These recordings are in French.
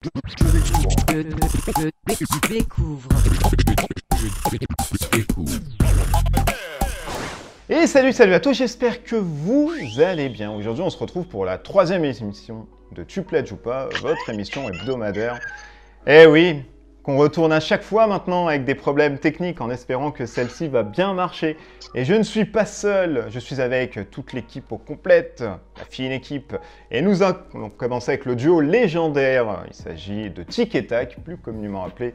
Je découvre. Et salut à tous, j'espère que vous allez bien. Aujourd'hui, on se retrouve pour la 3e émission de Tu pledges ou pas, votre émission hebdomadaire. Eh oui, qu'on retourne à chaque fois maintenant avec des problèmes techniques en espérant que celle-ci va bien marcher. Et je ne suis pas seul, je suis avec toute l'équipe au complète, la fine équipe. Et nous allons commencer avec le duo légendaire. Il s'agit de Tic et Tac, plus communément appelé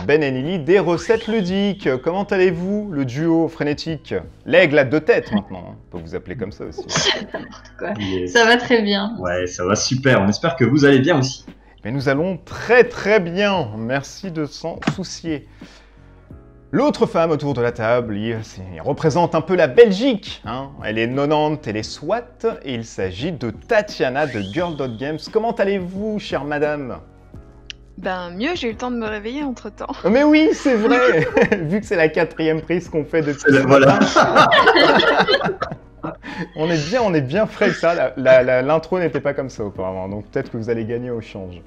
Ben et Lily des recettes ludiques. Comment allez-vous, le duo frénétique? L'aigle à 2 têtes maintenant, on peut vous appeler comme ça aussi. Yes. Ça va très bien. Ouais, ça va super, on espère que vous allez bien aussi. Mais nous allons très bien, merci de s'en soucier. L'autre femme autour de la table, elle représente un peu la Belgique. Hein. Elle est 90, elle est SWAT, et il s'agit de Tatiana de Girl.Games. Comment allez-vous, chère madame? Ben mieux, j'ai eu le temps de me réveiller entre-temps. Mais oui, c'est vrai. Vu que c'est la 4e prise qu'on fait depuis voilà. On est bien frais que ça. L'intro n'était pas comme ça auparavant, donc peut-être que vous allez gagner au change.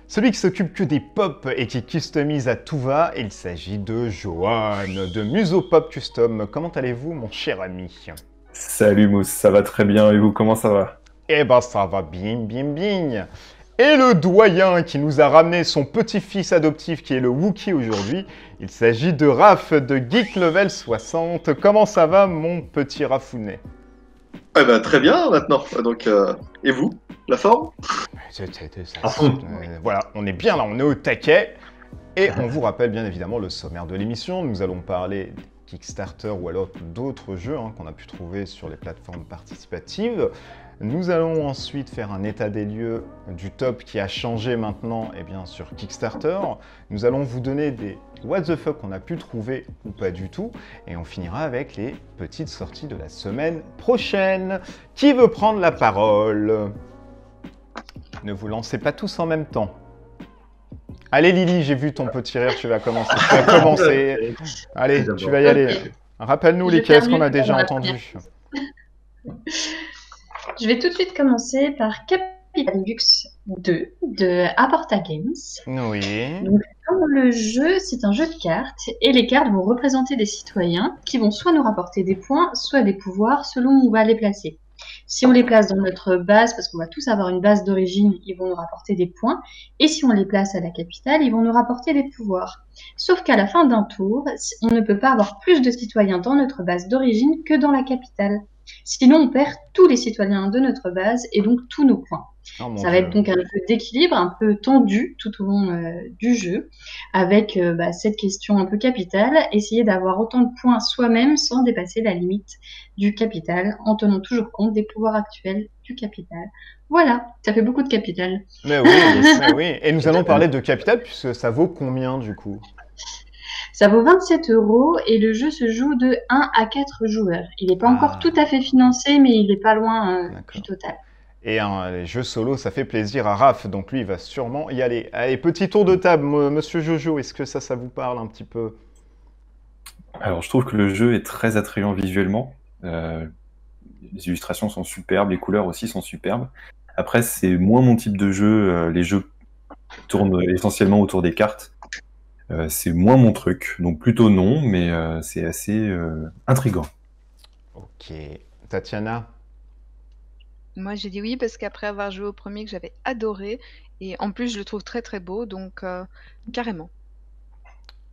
Celui qui s'occupe que des pop et qui customise à tout va, il s'agit de Johan, de Muso Pop Custom. Comment allez-vous, mon cher ami? Salut Mousse, ça va très bien, et vous, comment ça va? Eh ben ça va bien. Et le doyen qui nous a ramené son petit-fils adoptif qui est le Wookie aujourd'hui, il s'agit de Raph de Geek Level 60. Comment ça va, mon petit Rafounet? Eh ben, très bien maintenant. Donc, et vous, la forme? Voilà, on est bien là, on est au taquet. Et on vous rappelle bien évidemment le sommaire de l'émission. Nous allons parler des Kickstarter ou alors d'autres jeux qu'on a pu trouver sur les plateformes participatives. Nous allons ensuite faire un état des lieux du top qui a changé maintenant sur Kickstarter. Nous allons vous donner des what the fuck qu'on a pu trouver ou pas du tout. Et on finira avec les petites sorties de la semaine prochaine. Qui veut prendre la parole? Ne vous lancez pas tous en même temps. Allez Lily, j'ai vu ton petit rire, tu vas commencer. Allez, tu vas y aller. Rappelle-nous les caisses qu'on a déjà entendues. Je vais tout de suite commencer par Capital Lux 2 de Aporta Games. Oui. Donc, comme le jeu, c'est un jeu de cartes et les cartes vont représenter des citoyens qui vont soit nous rapporter des points, soit des pouvoirs selon où on va les placer. Si on les place dans notre base, parce qu'on va tous avoir une base d'origine, ils vont nous rapporter des points. Et si on les place à la capitale, ils vont nous rapporter des pouvoirs. Sauf qu'à la fin d'un tour, on ne peut pas avoir plus de citoyens dans notre base d'origine que dans la capitale. Sinon, on perd tous les citoyens de notre base et donc tous nos points. Ça va être donc un jeu d'équilibre, un peu tendu tout au long du jeu, avec cette question un peu capitale, essayer d'avoir autant de points soi-même sans dépasser la limite du capital, en tenant toujours compte des pouvoirs actuels du capital. Voilà, ça fait beaucoup de capital. Mais oui. Et nous allons parler de capital, puisque ça vaut combien du coup? Ça vaut 27 € et le jeu se joue de 1 à 4 joueurs. Il n'est pas encore tout à fait financé, mais il n'est pas loin du total. Et les jeux solo, ça fait plaisir à Raph, donc lui, il va sûrement y aller. Allez, petit tour de table, monsieur Jojo, est-ce que ça vous parle un petit peu? Alors, je trouve que le jeu est très attrayant visuellement. Les illustrations sont superbes, les couleurs aussi sont superbes. Après, c'est moins mon type de jeu. Les jeux tournent essentiellement autour des cartes. C'est moins mon truc, donc plutôt non, mais c'est assez intriguant. Ok. Tatiana? Moi j'ai dit oui parce qu'après avoir joué au premier que j'avais adoré, et en plus je le trouve très bon, donc carrément.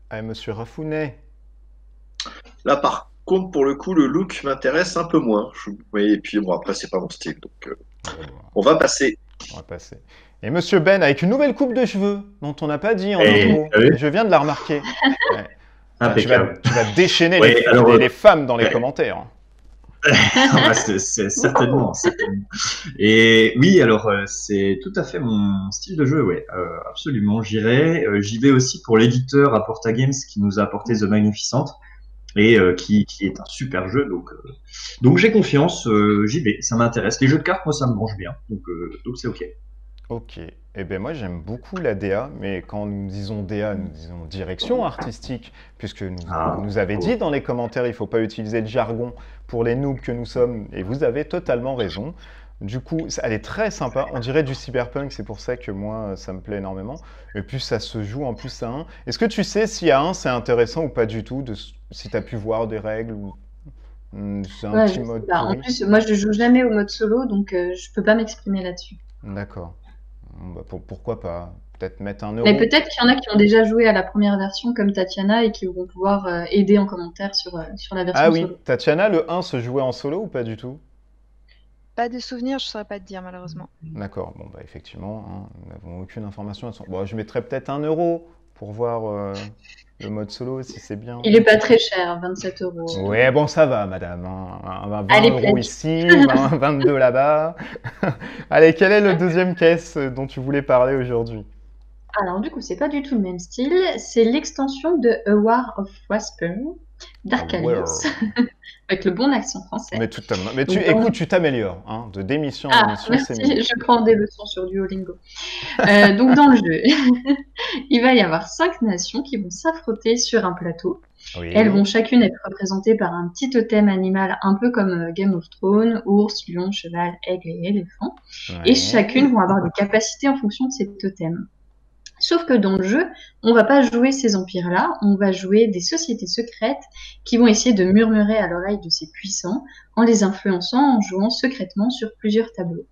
Allez, monsieur Rafounet? Là, par contre, pour le coup, le look m'intéresse un peu moins. Oui, et puis bon, après, c'est pas mon style, donc on va passer. Et monsieur Ben, avec une nouvelle coupe de cheveux, dont on n'a pas dit en intro. Je viens de la remarquer. Ouais. Tu vas déchaîner les femmes dans les commentaires. C'est certainement. Et oui, alors c'est tout à fait mon style de jeu, ouais, absolument. J'y vais aussi pour l'éditeur Aporta Games qui nous a apporté The Magnificent et qui est un super jeu, donc j'ai confiance, j'y vais, ça m'intéresse. Les jeux de cartes, moi, ça me branche bien, donc c'est ok. Ok. Eh bien, moi, j'aime beaucoup la DA, mais quand nous disons DA, nous disons direction artistique, puisque nous avez dit dans les commentaires, il ne faut pas utiliser le jargon pour les noobs que nous sommes, et vous avez totalement raison. Du coup, elle est très sympa. On dirait du cyberpunk, c'est pour ça que moi, ça me plaît énormément. Et puis, ça se joue en plus à 1. Est-ce que tu sais si à 1, c'est intéressant ou pas du tout, si tu as pu voir des règles ou c'est un Ouais, petit je sais mode pas. En pourri? plus, moi, je joue jamais au mode solo, donc je peux pas m'exprimer là-dessus. D'accord. Bon, bah, pourquoi pas? Peut-être mettre 1 Mais euro. peut-être qu'il y en a qui ont déjà joué à la première version, comme Tatiana, et qui vont pouvoir aider en commentaire sur la version Ah oui, solo. Tatiana, le 1 se jouait en solo ou pas du tout? Pas de souvenirs, je saurais pas te dire malheureusement. D'accord, bon bah effectivement, hein, nous n'avons aucune information à son... Bon, je mettrais peut-être 1 euro pour voir le mode solo si c'est bien. Il est pas très cher, 27 €. Ouais, bon, ça va, madame, hein. 20 Allez, euros pledge. ici, 22 là-bas. Allez, quelle est le deuxième caisse dont tu voulais parler aujourd'hui? Alors du coup, c'est pas du tout le même style. C'est l'extension de A War of Whisper d'Arcalios, avec le bon accent français. Mais, Donc, écoute, tu t'améliores, hein, de démission en Ah, émission, c'est mieux. merci, je prends des leçons sur Duolingo. Donc dans le jeu, il va y avoir 5 nations qui vont s'affronter sur un plateau. Oui. Elles vont chacune être représentées par un petit totem animal, un peu comme Game of Thrones, ours, lion, cheval, aigle et éléphant. Ouais. Et chacune vont avoir des capacités en fonction de ces totems. Sauf que dans le jeu, on va pas jouer ces empires-là, on va jouer des sociétés secrètes qui vont essayer de murmurer à l'oreille de ces puissants en les influençant en jouant secrètement sur plusieurs tableaux.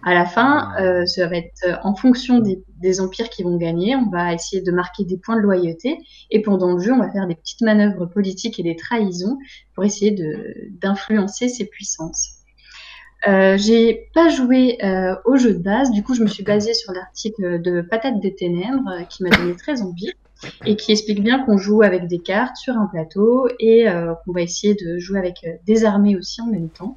À la fin, ça va être en fonction des empires qui vont gagner, on va essayer de marquer des points de loyauté et pendant le jeu, on va faire des petites manœuvres politiques et des trahisons pour essayer d'influencer ces puissances. J'ai pas joué au jeu de base, du coup je me suis basée sur l'article de Patate des Ténèbres qui m'a donné très envie et qui explique bien qu'on joue avec des cartes sur un plateau et qu'on va essayer de jouer avec des armées aussi en même temps.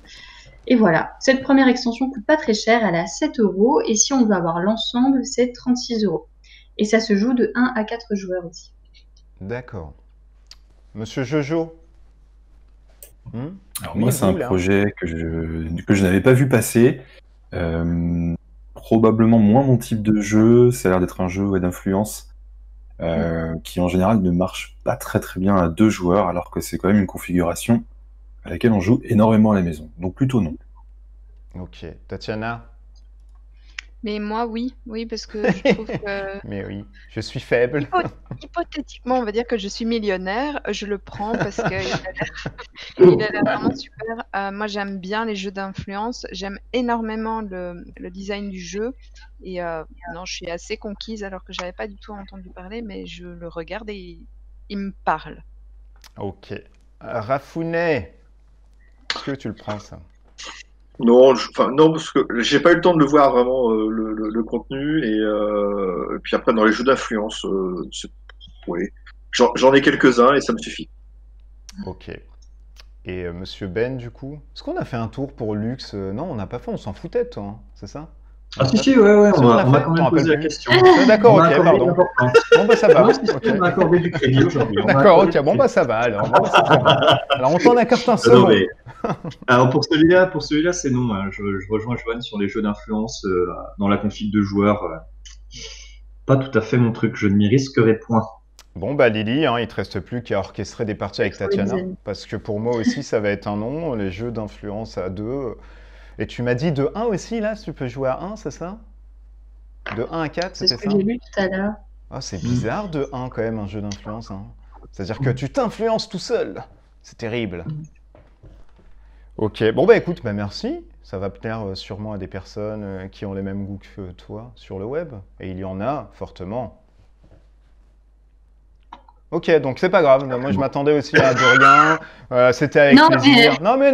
Et voilà, cette première extension coûte pas très cher, elle est à 7 € et si on veut avoir l'ensemble, c'est 36 €. Et ça se joue de 1 à 4 joueurs aussi. D'accord. Monsieur Jojo? Alors moi, c'est un projet que je n'avais pas vu passer. Probablement moins mon type de jeu. Ça a l'air d'être un jeu d'influence qui en général ne marche pas très très bien à 2 joueurs, alors que c'est quand même une configuration à laquelle on joue énormément à la maison. Donc plutôt non. Ok. Tatiana? Mais moi, oui, parce que je trouve que Mais oui, je suis faible. hypothétiquement, on va dire que je suis millionnaire, je le prends parce qu'il a l'air vraiment super. Moi, j'aime bien les jeux d'influence, j'aime énormément le design du jeu et non, je suis assez conquise alors que j'avais pas du tout entendu parler, mais je le regarde et il me parle. Ok. Rafounet, est-ce que tu le prends ça? Non, non, parce que j'ai pas eu le temps de le voir vraiment le contenu et puis après dans les jeux d'influence, oui, j'en ai quelques-uns et ça me suffit. Ok. Et Monsieur Ben, du coup, est-ce qu'on a fait un tour pour Lux? Non, on n'a pas fait, on s'en foutait de toi, hein, c'est ça? Ah si, ouais, Si, on l'a m'a fait, quand t'en même posé la rappelles plus? question. D'accord, On m'a ok, accordé pardon. l'importance. Bon bah ça va. Non, si, Ok. on m'a accordé du crédit aujourd'hui. On m'a D'accord, accordé ok, du bon bah crédit. ça va alors. Bon, bah, c'est très bien. Alors on t'en accorde un Non, second. mais- Alors pour celui-là, c'est non. Hein. Je rejoins Joanne sur les jeux d'influence dans la config de joueurs. Pas tout à fait mon truc. Je ne m'y risquerai point. Bon bah Lily, hein, il te reste plus qu'à orchestrer des parties avec Tatiana, Excellent. parce que pour moi aussi ça va être un non, les jeux d'influence à 2. Et tu m'as dit de 1 aussi là, tu peux jouer à 1, c'est ça? De 1 à 4, C'est ce c'était que ça? j'ai lu tout à l'heure. Ah, c'est bizarre de 1 quand même, un jeu d'influence. Hein. C'est-à-dire que tu t'influences tout seul. C'est terrible. Ok, bon bah écoute, bah merci. Ça va plaire sûrement à des personnes qui ont les mêmes goûts que toi sur le web. Et il y en a fortement. Ok, donc c'est pas grave. Moi je m'attendais aussi à de rien. C'était avec Non, plaisir. Non mais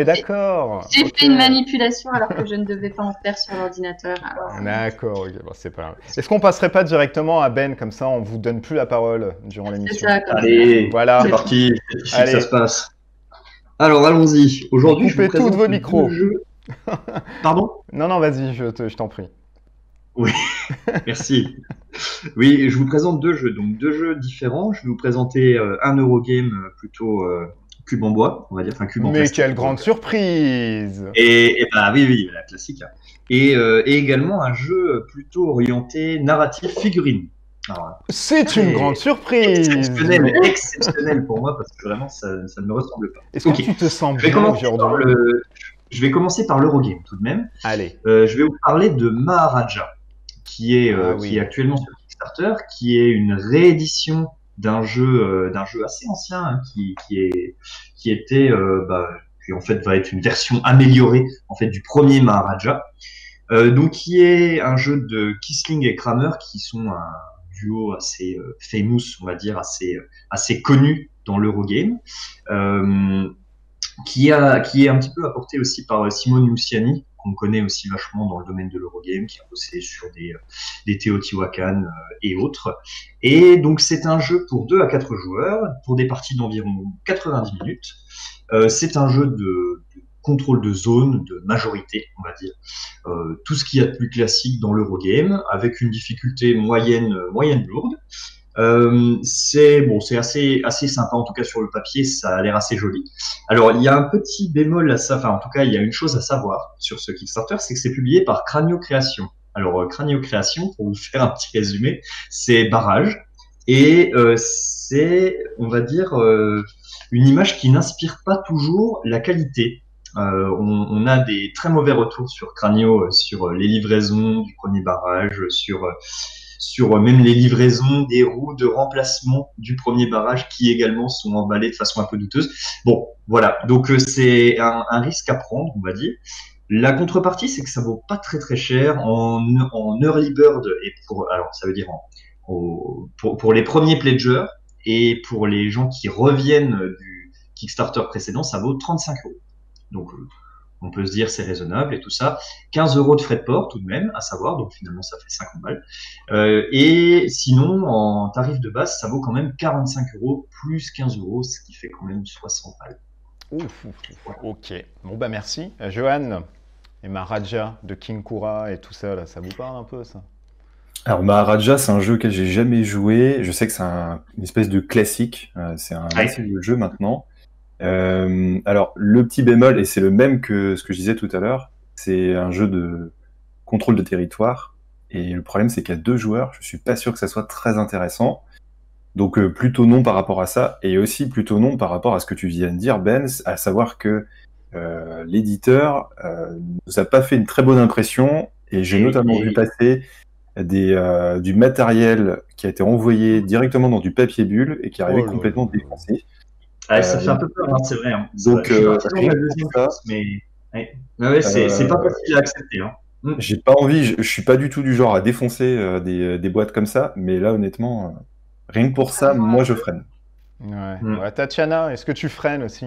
d'accord. J'ai Ok. fait une manipulation alors que je ne devais pas en faire sur l'ordinateur. alors. D'accord, ok, bon, c'est pas grave. Est-ce qu'on passerait pas directement à Ben, comme ça on vous donne plus la parole durant C'est l'émission? ça, comme Allez, Voilà. c'est parti. C'est ici que Allez. ça se passe. Alors allons-y. Aujourd'hui, je Coupez vous présente tous vos micros. deux jeux. Pardon? Non, vas-y, je t'en prie. Merci. Oui, je vous présente 2 jeux, donc 2 jeux différents. Je vais vous présenter un Eurogame plutôt cube en bois, on va dire, enfin cube en Mais plastique. quelle grande surprise! Et bah oui, la classique. Hein. Et également un jeu plutôt orienté narratif figurine. Alors, C'est une Et- grande surprise! exceptionnel pour moi parce que vraiment ça ne me ressemble pas. Est-ce que Ok. tu te sens Je vais bien commencer par aujourd'hui? je vais commencer par l'Eurogame tout de même. Allez. Je vais vous parler de Maharaja, qui est oui. actuellement sur Kickstarter, qui est une réédition d'un jeu assez ancien, hein, qui était, qui en fait va être une version améliorée en fait du premier Maharaja. Donc qui est un jeu de Kisling et Kramer, qui sont un duo assez famous, on va dire, assez connu dans l'Eurogame, qui est un petit peu apporté aussi par Simone Luciani, qu'on connaît aussi vachement dans le domaine de l'Eurogame, qui a bossé sur des Teotihuacan et autres. Et donc c'est un jeu pour 2 à 4 joueurs, pour des parties d'environ 90 minutes. C'est un jeu de contrôle de zone, de majorité, on va dire. Tout ce qu'il y a de plus classique dans l'Eurogame, avec une difficulté moyenne lourde. C'est assez sympa, en tout cas sur le papier, ça a l'air assez joli. Alors il y a un petit bémol à ça, enfin en tout cas il y a une chose à savoir sur ce Kickstarter, c'est que c'est publié par Cranio Création. Alors Cranio Création, pour vous faire un petit résumé, c'est Barrage, et c'est, on va dire, une image qui n'inspire pas toujours la qualité. On a des très mauvais retours sur Cranio, sur les livraisons du premier barrage, sur même les livraisons des roues de remplacement du premier barrage qui également sont emballées de façon un peu douteuse. Bon, voilà. Donc c'est un risque à prendre, on va dire. La contrepartie, c'est que ça vaut pas très très cher en early bird, et alors ça veut dire pour les premiers pledgers et pour les gens qui reviennent du Kickstarter précédent, ça vaut 35 €. Donc on peut se dire c'est raisonnable et tout ça. 15 € de frais de port tout de même, à savoir, donc finalement ça fait 50 balles. Et sinon, en tarif de base, ça vaut quand même 45 € plus 15 €, ce qui fait quand même 60 balles. Ouf. Ok. Bon bah merci. Johan et Maharaja de King Kura et tout ça, là, ça vous parle un peu ça? Alors Maharaja, c'est un jeu auquel j'ai jamais joué. Je sais que c'est une espèce de classique. C'est un assez vieux jeu maintenant. Alors le petit bémol, et c'est le même que ce que je disais tout à l'heure, c'est un jeu de contrôle de territoire. Et le problème, c'est qu'il y a 2 joueurs. Je suis pas sûr que ça soit très intéressant. Donc plutôt non par rapport à ça, et aussi plutôt non par rapport à ce que tu viens de dire, Ben, à savoir que l'éditeur nous a pas fait une très bonne impression, et j'ai notamment vu passer du matériel qui a été envoyé directement dans du papier bulle et qui arrivait complètement défoncé. Ah, ça fait un peu peur, hein, c'est vrai. Hein. Donc, c'est pas facile à accepter. Hein. J'ai pas envie, je suis pas du tout du genre à défoncer des boîtes comme ça, mais là, honnêtement, rien que pour ça, moi, je freine. Ouais. Tatiana, est-ce que tu freines aussi?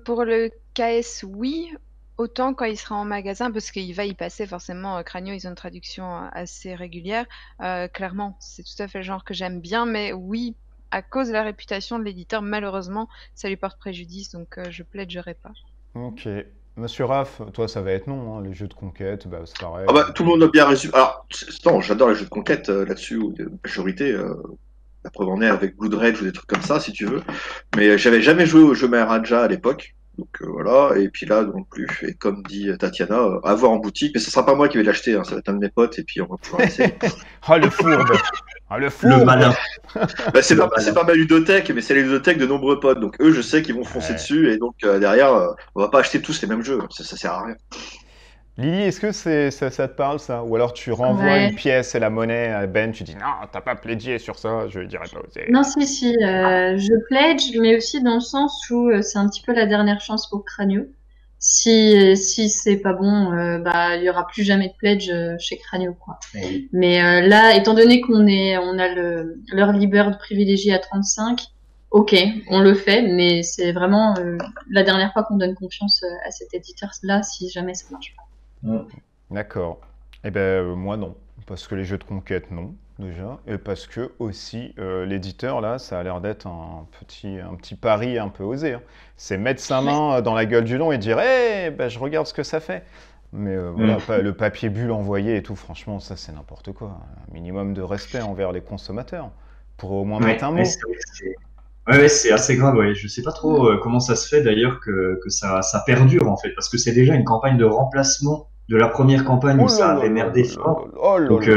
Pour le KS, oui. Autant quand il sera en magasin, parce qu'il va y passer forcément. Cranio, ils ont une traduction assez régulière. Clairement, c'est tout à fait le genre que j'aime bien, mais oui, à cause de la réputation de l'éditeur, malheureusement, ça lui porte préjudice, donc je plaiderai pas. Ok. Monsieur Raph, toi, ça va être non, hein, les jeux de conquête, bah, c'est pareil. Ah bah, tout le monde a bien résumé. Alors, non, j'adore les jeux de conquête là-dessus, ou de majorité. La preuve en est avec Blood Rage ou des trucs comme ça, si tu veux. Mais j'avais jamais joué au jeu Maharaja à l'époque. Donc voilà, et puis là non plus. Et comme dit Tatiana, à voir en boutique, mais ce sera pas moi qui vais l'acheter, hein, ça va être un de mes potes, et puis on va pouvoir essayer. Ah le fourbe. Le malin. Bah, c'est pas ma ludothèque, mais c'est la ludothèque de nombreux potes. Donc eux, je sais qu'ils vont foncer dessus, et donc derrière, on va pas acheter tous les mêmes jeux, ça sert à rien. Lily, est-ce que ça te parle ça? Ou alors tu renvoies une pièce et la monnaie à Ben, tu dis non, t'as pas pledgé sur ça, je dirais pas oser. Non, si, je pledge, mais aussi dans le sens où c'est un petit peu la dernière chance pour Cranio. Si c'est pas bon, il y aura plus jamais de pledge chez Cranio, quoi. Oui. Mais là, étant donné qu'on a l'early bird privilégié à 35, ok, on le fait, mais c'est vraiment la dernière fois qu'on donne confiance à cet éditeur-là, si jamais ça marche pas. D'accord. Eh ben moi non, parce que les jeux de conquête non déjà, et parce que aussi l'éditeur là, ça a l'air d'être un petit pari un peu osé. Hein. C'est mettre sa main dans la gueule du lion et dire je regarde ce que ça fait. Mais voilà, le papier bulle envoyé et tout, franchement ça c'est n'importe quoi. Un minimum de respect envers les consommateurs pour au moins mettre un mot. Ouais, c'est assez grave, ouais. Je sais pas trop comment ça se fait d'ailleurs que ça perdure en fait, parce que c'est déjà une campagne de remplacement de la première campagne où ça avait merdé fort. Donc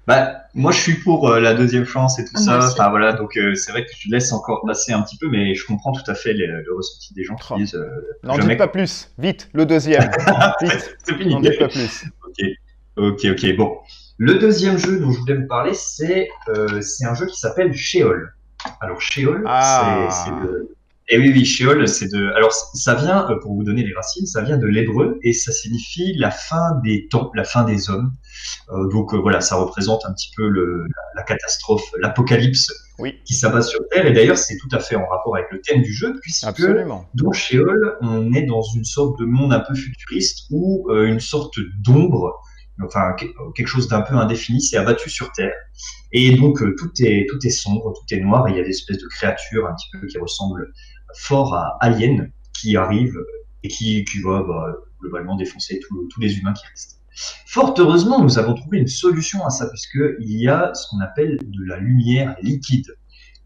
Bah, moi, je suis pour la deuxième chance et tout Ah, moi ça. aussi. Enfin, voilà, donc c'est vrai que je laisse encore passer un petit peu, mais je comprends tout à fait le ressenti des gens qui Oh. disent N'en jamais. dites pas plus. Vite, le deuxième. Vite. C'est fini. N'en dites pas plus. Ok. Bon. Le deuxième jeu dont je voulais vous parler, c'est un jeu qui s'appelle Sheol. Alors, Sheol, Ah. c'est de... Et oui, Sheol, c'est de... Alors, ça vient, pour vous donner les racines, ça vient de l'hébreu et ça signifie la fin des temps, la fin des hommes. Donc, voilà, ça représente un petit peu la catastrophe, l'apocalypse Oui, qui s'abat sur Terre. Et d'ailleurs, c'est tout à fait en rapport avec le thème du jeu, puisque absolument. dans Sheol, on est dans une sorte de monde un peu futuriste où une sorte d'ombre, enfin quelque chose d'un peu indéfini, s'est abattu sur Terre. Et donc tout est sombre, tout est noir, et il y a des espèces de créatures un petit peu qui ressemblent fort à Alien qui arrivent et qui va globalement défoncer tous les humains qui restent. Fort heureusement, nous avons trouvé une solution à ça, puisqu'il y a ce qu'on appelle de la lumière liquide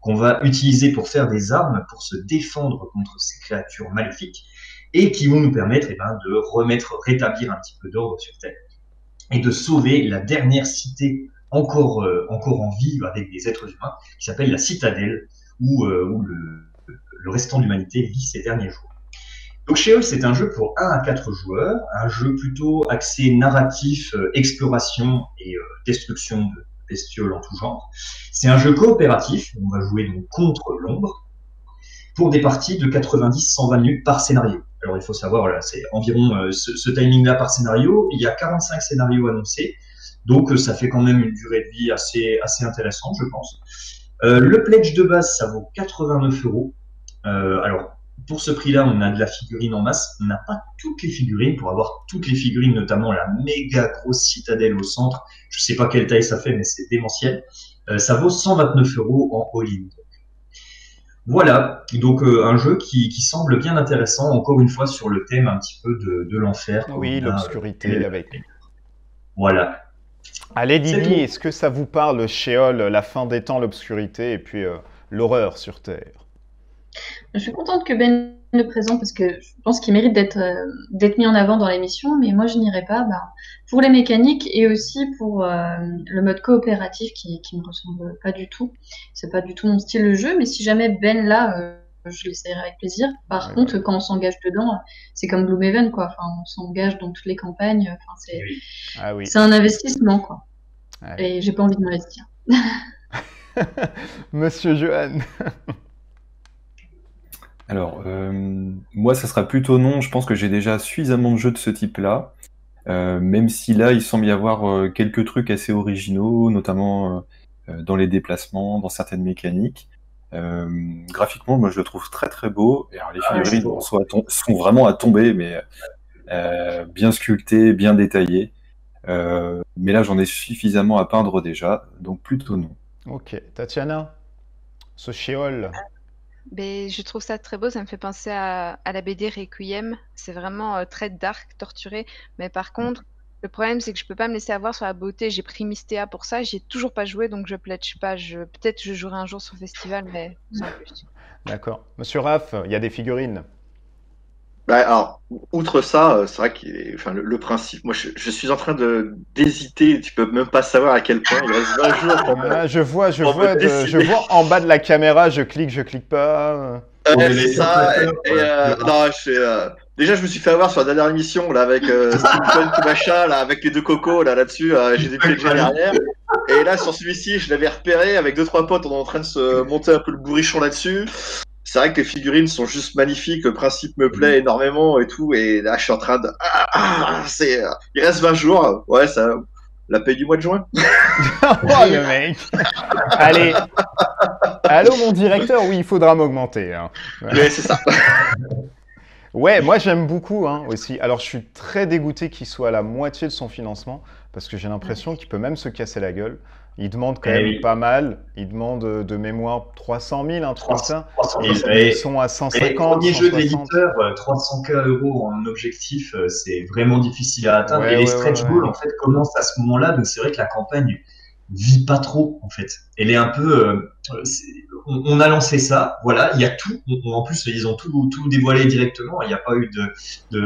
qu'on va utiliser pour faire des armes pour se défendre contre ces créatures maléfiques et qui vont nous permettre de rétablir un petit peu d'ordre sur Terre et de sauver la dernière cité encore en vie avec des êtres humains qui s'appelle la Citadelle où le restant de l'humanité vit ses derniers jours. Donc Sheol, c'est un jeu pour 1 à 4 joueurs, un jeu plutôt axé narratif, exploration et destruction de bestioles en tout genre. C'est un jeu coopératif, on va jouer donc contre l'ombre, pour des parties de 90-120 minutes par scénario. Alors il faut savoir, là, c'est environ ce timing-là par scénario, il y a 45 scénarios annoncés, donc ça fait quand même une durée de vie assez intéressante, je pense. Le pledge de base, ça vaut 89 €. Alors, pour ce prix-là, on a de la figurine en masse. On n'a pas toutes les figurines. Pour avoir toutes les figurines, notamment la méga grosse citadelle au centre, je sais pas quelle taille ça fait, mais c'est démentiel. Ça vaut 129 € en all-in. Voilà, donc un jeu qui semble bien intéressant, encore une fois sur le thème un petit peu de l'enfer. Oui, l'obscurité avec. Voilà. Allez, C'est Didi, tout. est-ce que ça vous parle, Sheol, la fin des temps, l'obscurité et puis l'horreur sur Terre? Je suis contente que Ben le présente parce que je pense qu'il mérite d'être mis en avant dans l'émission, mais moi je n'irai pas pour les mécaniques et aussi pour le mode coopératif qui me ressemble pas du tout. C'est pas du tout mon style de jeu, mais si jamais Ben là, je l'essayerai avec plaisir. Par Ouais, contre, quand on s'engage dedans, c'est comme Gloomhaven quoi. Enfin, on s'engage dans toutes les campagnes. Enfin, Ah oui. c'est un investissement quoi. Ouais. Et j'ai pas envie de m'investir. Monsieur Johan. Alors, moi, ça sera plutôt non. Je pense que j'ai déjà suffisamment de jeux de ce type-là. Même si là, il semble y avoir quelques trucs assez originaux, notamment dans les déplacements, dans certaines mécaniques. Graphiquement, moi, je le trouve très très beau. Et alors, les figurines sont vraiment à tomber, mais bien sculptées, bien détaillées. Mais là, j'en ai suffisamment à peindre déjà, donc plutôt non. Ok, Tatiana, ce Sheol. Mais je trouve ça très beau, ça me fait penser à la BD Requiem. C'est vraiment très dark, torturé. Mais par contre, le problème, c'est que je peux pas me laisser avoir sur la beauté. J'ai pris Mystea pour ça, j'y ai toujours pas joué, donc je pledge pas. Peut-être je jouerai un jour sur le festival, mais sans plus. D'accord. Monsieur Raph, il y a des figurines. Bah, alors, outre ça, c'est vrai que enfin, le principe, moi je suis en train d'hésiter, tu peux même pas savoir à quel point, il reste 20 jours pour me... Ah, je vois décider. en bas de la caméra, je clique pas. C'est ça, non, déjà je me suis fait avoir sur la dernière émission, là, avec Steampunk machin, là, avec les deux cocos, là-dessus, j'ai des pledges derrière, et là, sur celui-ci, je l'avais repéré, avec 2-3 potes, on est en train de se monter un peu le bourrichon là-dessus. C'est vrai que les figurines sont juste magnifiques, le principe me plaît énormément et tout, et là je suis en train de... il reste 20 jours, ouais, ça... La paye du mois de juin. Oh le mec. Allez. Allô mon directeur, oui, il faudra m'augmenter. Hein. Ouais, c'est ça. Ouais, moi j'aime beaucoup aussi. Alors je suis très dégoûté qu'il soit à la moitié de son financement, parce que j'ai l'impression qu'il peut même se casser la gueule. Il demande quand même pas mal. Il demande de mémoire 300 000, un truc comme ça. 300 000. Ils sont à 150, les premiers jeux 160. d'éditeur, 300K € en objectif, c'est vraiment difficile à atteindre. Ouais, et les ouais, stretch goals, en fait, commencent à ce moment-là. Donc c'est vrai que la campagne vit pas trop, en fait. Elle est un peu... on a lancé ça, voilà, il y a tout. En plus, ils ont tout dévoilé directement. Il n'y a pas eu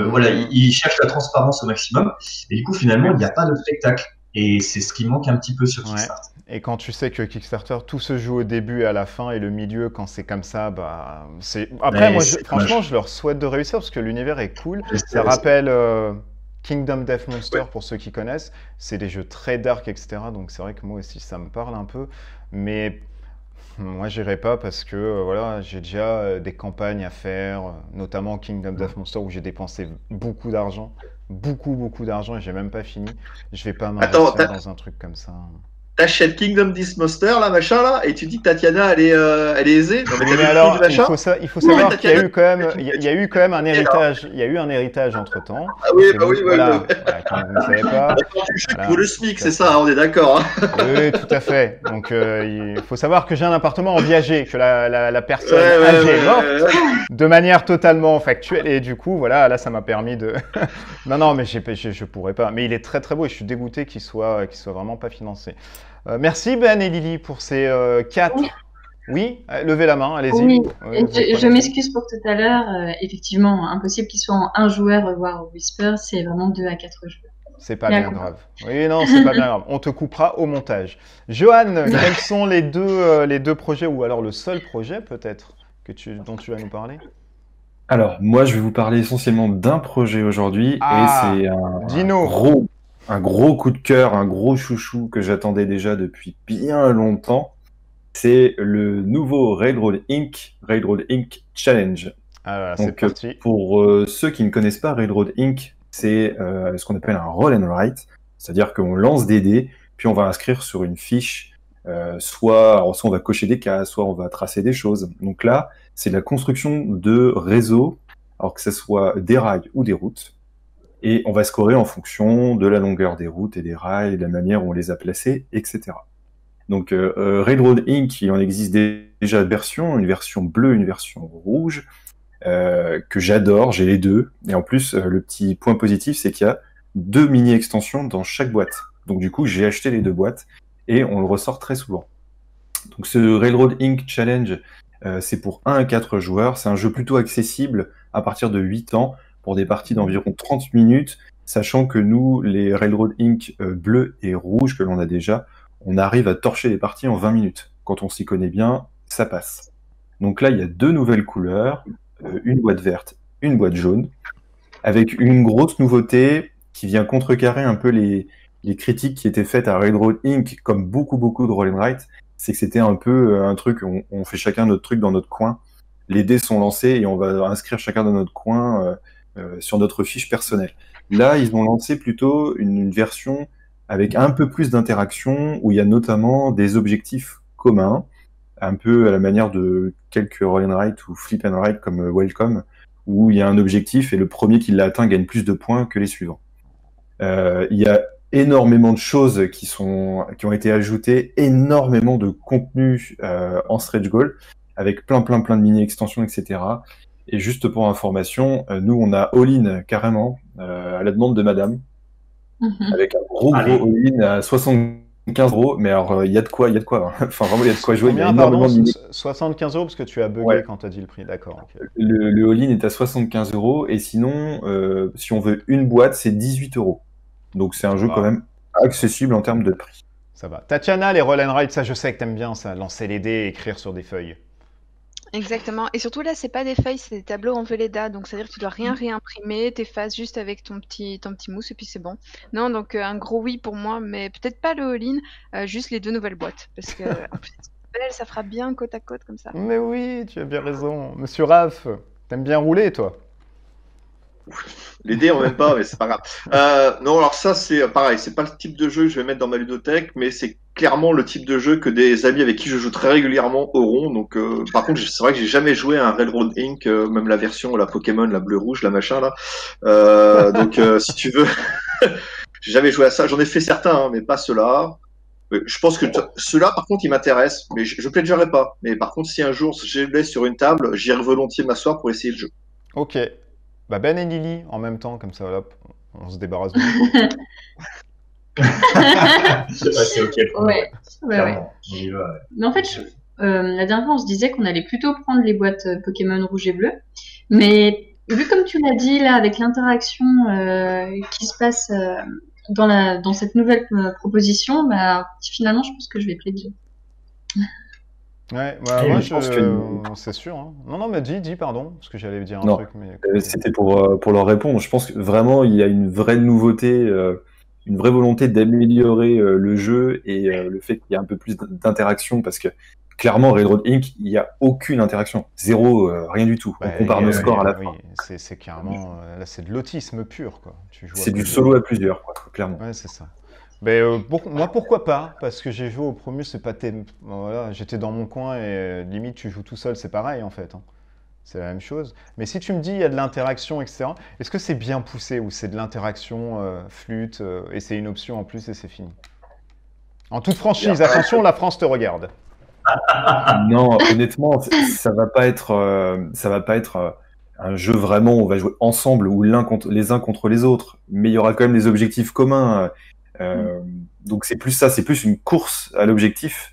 voilà, ils cherchent la transparence au maximum. Et du coup, finalement, il n'y a pas de spectacle. Et c'est ce qui manque un petit peu sur Ouais. Kickstarter. Et quand tu sais que Kickstarter, tout se joue au début et à la fin, et le milieu, quand c'est comme ça, bah, c'est. Après, Ouais, moi, c'est franchement, dommage. je leur souhaite de réussir parce que l'univers est cool. Je sais, Ça je sais. rappelle Kingdom Death Monster Ouais. pour ceux qui connaissent. C'est des jeux très dark, etc. Donc c'est vrai que moi aussi, ça me parle un peu. Mais moi, j'irai pas parce que voilà, j'ai déjà des campagnes à faire, notamment Kingdom Death Monster où j'ai dépensé beaucoup d'argent. Beaucoup d'argent et j'ai même pas fini. Je vais pas Attends, m'investir dans un truc comme ça. t'achètes Kingdom Death Monster, là, machin, là, et tu dis que Tatiana, elle est aisée. Non, mais Oui, t'as mais vu le prix alors, du machin? il faut savoir qu'il y a Tatiana, eu quand même, il y a eu quand même un héritage. Il y a eu un héritage entre-temps. ah oui, Que bah vous, oui, voilà, ouais. voilà, comme vous ne savez pas. D'accord, du jeu qui Voilà, vaut le SMIC, tout à c'est fait. ça, hein, on est d'accord. Hein. Oui, tout à fait. Donc, il faut savoir que j'ai un appartement en viager, que la personne Ouais, âgée est morte ouais. de manière totalement factuelle. Et du coup, voilà, là, ça m'a permis de. Non, mais je pourrais pas. Mais il est très beau et je suis dégoûté qu'il soit vraiment pas financé. Merci Ben et Lily pour ces 4. Oui. Oui, levez la main, allez-y. Oui, Oui, et vous je prenez- m'excuse pour tout à l'heure. Effectivement, impossible qu'il soit en un joueur, voire Whisper, c'est vraiment 2 à 4 joueurs. C'est pas Mais à bien coup. grave. Oui, non, c'est pas bien grave. On te coupera au montage. Johan, quels sont les deux projets, ou alors le seul projet peut-être, dont tu vas nous parler? Alors, moi, je vais vous parler essentiellement d'un projet aujourd'hui, Ah, et c'est Dino. un gros coup de cœur, un gros chouchou que j'attendais déjà depuis bien longtemps. C'est le nouveau Railroad Inc. Challenge. Ah, voilà, c'est Donc, parti. pour ceux qui ne connaissent pas Railroad Inc., c'est ce qu'on appelle un roll and write, c'est-à-dire qu'on lance des dés, puis on va inscrire sur une soit on va cocher des cases, soit on va tracer des choses. Donc là, c'est la construction de réseaux, alors que ce soit des rails ou des routes, et on va scorer en fonction de la longueur des routes et des rails, de la manière où on les a placés, etc. Donc Railroad Inc., il en existe déjà deux versions, une version bleue, une version rouge, que j'adore, j'ai les deux. Et en plus, le petit point positif, c'est qu'il y a 2 mini-extensions dans chaque boîte. Donc du coup, j'ai acheté les 2 boîtes et on le ressort très souvent. Donc ce Railroad Inc. Challenge, c'est pour 1 à 4 joueurs. C'est un jeu plutôt accessible à partir de 8 ans pour des parties d'environ 30 minutes, sachant que nous, les Railroad Inc. Bleu et rouge que l'on a déjà, on arrive à torcher les parties en 20 minutes. Quand on s'y connaît bien, ça passe. Donc là, il y a 2 nouvelles couleurs, une boîte verte, une boîte jaune, avec une grosse nouveauté qui vient contrecarrer un peu les critiques qui étaient faites à Railroad Inc., comme beaucoup de roll and write, c'est que c'était un peu un truc, on fait chacun notre truc dans notre coin, les dés sont lancés et on va inscrire chacun dans notre coin sur notre fiche personnelle. Là, ils ont lancé plutôt une version avec un peu plus d'interaction, où il y a notamment des objectifs communs, un peu à la manière de quelques roll and write ou flip and write comme Welcome, où il y a un objectif et le premier qui l'a atteint gagne plus de points que les suivants. Il y a énormément de choses qui ont été ajoutées, énormément de contenu en stretch goal, avec plein de mini-extensions, etc. Et juste pour information, nous on a all-in carrément, à la demande de madame, avec un gros all-in à 75 €, mais alors il y a de quoi, enfin vraiment il y a de quoi jouer. Combien, il y a énormément pardon, de 75 € parce que tu as bugué Ouais. quand tu as dit le prix, d'accord. Ok. Le all-in est à 75 €, et sinon, si on veut une boîte, c'est 18 €. Donc c'est un jeu quand même accessible en termes de prix. Ça va. Tatiana, les roll and write, ça je sais que t'aimes bien ça, lancer les dés et écrire sur des feuilles. Exactement. Et surtout là, c'est pas des feuilles, c'est des tableaux en Velleda. Donc c'est-à-dire que tu dois rien réimprimer, t'effaces juste avec ton petit mousse et puis c'est bon. Non, donc un gros oui pour moi, mais peut-être pas le all-in, juste les 2 nouvelles boîtes. Parce que en plus, c'est belle, ça fera bien côte à côte comme ça. Mais oui, tu as bien raison. Monsieur Raph, t'aimes bien rouler, toi? Les dés, on même pas, mais c'est pas grave. Non, alors ça, c'est pareil, c'est pas le type de jeu que je vais mettre dans ma ludothèque, mais c'est clairement le type de jeu que des amis avec qui je joue très régulièrement auront. Donc, par contre, c'est vrai que j'ai jamais joué à un Railroad Inc., même la version, la Pokémon, la bleu-rouge, la machin, là. Donc, si tu veux, j'ai jamais joué à ça. J'en ai fait certains, hein, mais pas ceux-là. Je pense que ceux-là, par contre, ils m'intéressent, mais je plaiderai pas. Mais par contre, si un jour je les laisse sur une table, j'irai volontiers m'asseoir pour essayer le jeu. Ok. Bah Ben et Lily en même temps, comme ça, hop, on se débarrasse de nous. C'est ok. Ouais. Clairement, on y va. Ouais. Mais en fait, la dernière fois, on se disait qu'on allait plutôt prendre les boîtes Pokémon rouge et bleu. Mais vu comme tu l'as dit, là, avec l'interaction qui se passe dans cette nouvelle proposition, bah, finalement, je pense que je vais plaider. Ouais, Et moi, je pense que- c'est sûr. Hein. Non, mais dis, pardon, parce que j'allais dire un Non, truc, mais... C'était pour leur répondre. Je pense que vraiment, il y a une vraie nouveauté, une vraie volonté d'améliorer le jeu et le fait qu'il y ait un peu plus d'interaction parce que clairement, Railroad Inc., il n'y a aucune interaction. Zéro, rien du tout. On compare nos scores à la fin. C'est carrément... là, c'est de l'autisme pur, quoi. C'est du solo à plusieurs, quoi, clairement. Ouais, c'est ça. Mais moi, pourquoi pas? Parce que j'ai joué au Promus, c'est pas voilà, j'étais dans mon coin et limite, tu joues tout seul, c'est pareil, en fait. Hein. C'est la même chose. Mais si tu me dis il y a de l'interaction, etc., est-ce que c'est bien poussé ou c'est de l'interaction flûte et c'est une option en plus et c'est fini? En toute franchise, attention, la France te regarde. Non, honnêtement, ça va pas être un jeu vraiment où on va jouer ensemble ou les uns contre les autres. Mais il y aura quand même des objectifs communs. Donc c'est plus ça, c'est plus une course à l'objectif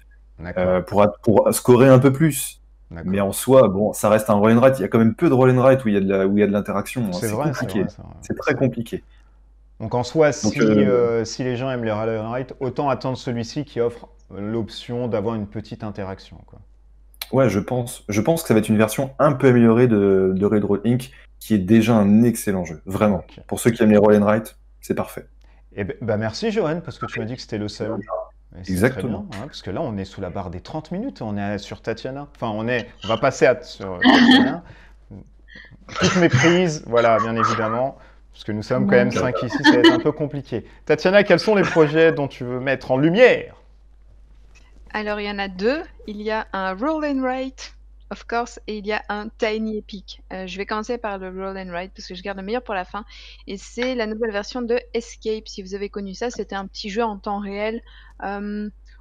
pour scorer un peu plus. Mais en soi, bon, ça reste un roll and write. Il y a quand même peu de roll and write où il y a de l'interaction. C'est vrai, compliqué. C'est très compliqué. Donc en soi, si les gens aiment les roll and write, autant attendre celui-ci qui offre l'option d'avoir une petite interaction, quoi. Ouais, je pense que ça va être une version un peu améliorée de Railroad Inc., qui est déjà un excellent jeu, vraiment. Okay. Pour ceux qui aiment les roll and write, c'est parfait. Et bah merci Johan, parce que tu m'as dit que c'était le seul. Exactement. Bien, hein, parce que là, on est sous la barre des 30 minutes, on est sur Tatiana. Enfin, on va passer sur Tatiana. Toute méprise, voilà, bien évidemment, parce que nous sommes quand même 5 ici, ça va être un peu compliqué. Tatiana, quels sont les projets dont tu veux mettre en lumière? Alors, il y en a deux. Il y a un Roll and Write, of course, et il y a un Tiny Epic. Je vais commencer par le Roll and Write parce que je garde le meilleur pour la fin. Et c'est la nouvelle version de Escape. Si vous avez connu ça, c'était un petit jeu en temps réel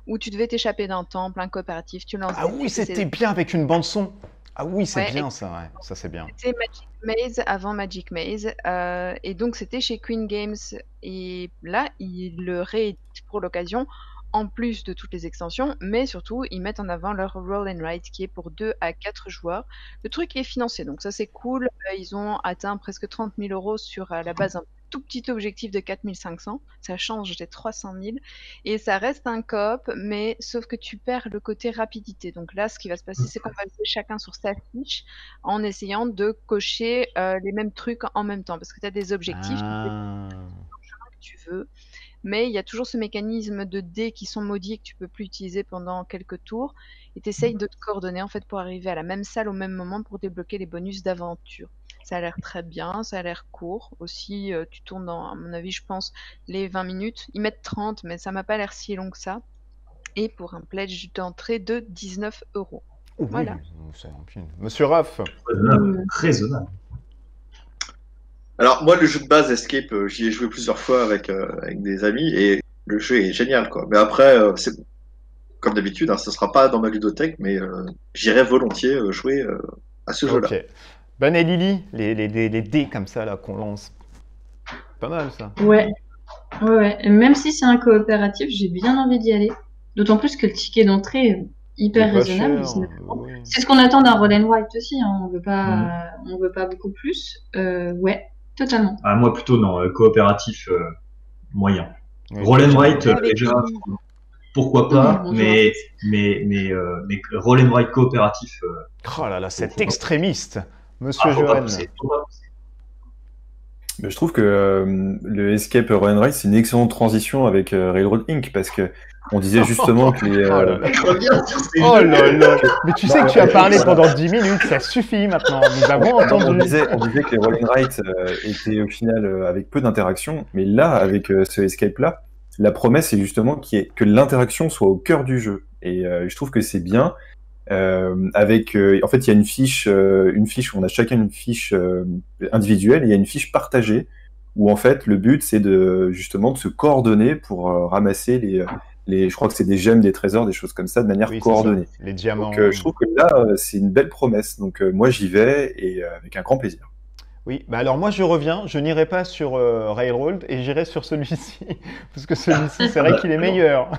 où tu devais t'échapper d'un temple, un coopératif. Tu lances. Ah oui, c'était bien avec une bande son. Ah oui, c'est bien ça, ouais. Ça c'est bien. C'était Magic Maze avant Magic Maze. Et donc c'était chez Queen Games. Et là, ils le rééditent pour l'occasion, en plus de toutes les extensions, mais surtout, ils mettent en avant leur Roll and Write qui est pour 2 à 4 joueurs. Le truc est financé, donc ça c'est cool. Ils ont atteint presque 30 000 € sur à la base un tout petit objectif de 4 500. Ça change des 300 000. Et ça reste un coop, mais sauf que tu perds le côté rapidité. Donc là, ce qui va se passer, c'est qu'on va jouer chacun sur sa fiche en essayant de cocher les mêmes trucs en même temps. Parce que tu as des objectifs, que tu veux. Mais il y a toujours ce mécanisme de dés qui sont maudits que tu peux plus utiliser pendant quelques tours. Et tu essayes de te coordonner en fait pour arriver à la même salle au même moment pour débloquer les bonus d'aventure. Ça a l'air très bien, ça a l'air court. Aussi, tu tournes dans, à mon avis, je pense, les 20 minutes. Ils mettent 30, mais ça m'a pas l'air si long que ça. Et pour un pledge d'entrée de 19 €. Voilà. Monsieur Raph. Raisonnable. Alors moi le jeu de base Escape, j'y ai joué plusieurs fois avec des amis et le jeu est génial quoi. Mais après c'est comme d'habitude, hein, ce sera pas dans ma ludothèque, mais j'irai volontiers jouer à ce jeu-là. Ok. Ben et Lily, les dés comme ça là qu'on lance, pas mal ça. Ouais. Même si c'est un coopératif, j'ai bien envie d'y aller. D'autant plus que le ticket d'entrée est hyper raisonnable. C'est ce qu'on attend d'un Roll and Write aussi. Hein. On veut pas beaucoup plus. Ouais. Totalement. Ah, moi plutôt non, coopératif moyen. Roll and Write déjà, pourquoi pas, mais Roll and Write coopératif. Oh là là, c'est extrémiste, Monsieur Johan. Je trouve que le Escape Roll and Write c'est une excellente transition avec Railroad Inc. parce que on disait justement que les. Oh là là. Mais tu sais que tu as parlé pendant 10 minutes, ça suffit maintenant. Nous avons entendu. On disait que les Roll and Write étaient au final avec peu d'interaction, mais là, avec ce Escape-là, la promesse est justement que l'interaction soit au cœur du jeu. Et je trouve que c'est bien. En fait, il y a une fiche où on a chacun une fiche individuelle et il y a une fiche partagée où en fait le but c'est justement de se coordonner pour ramasser je crois que c'est des gemmes, des trésors, des choses comme ça de manière coordonnée. Les diamants. Donc je trouve que là c'est une belle promesse. Donc moi j'y vais et avec un grand plaisir. Oui, bah alors moi je reviens, je n'irai pas sur Railroad et j'irai sur celui-ci. Parce que celui-ci, c'est vrai qu'il est meilleur.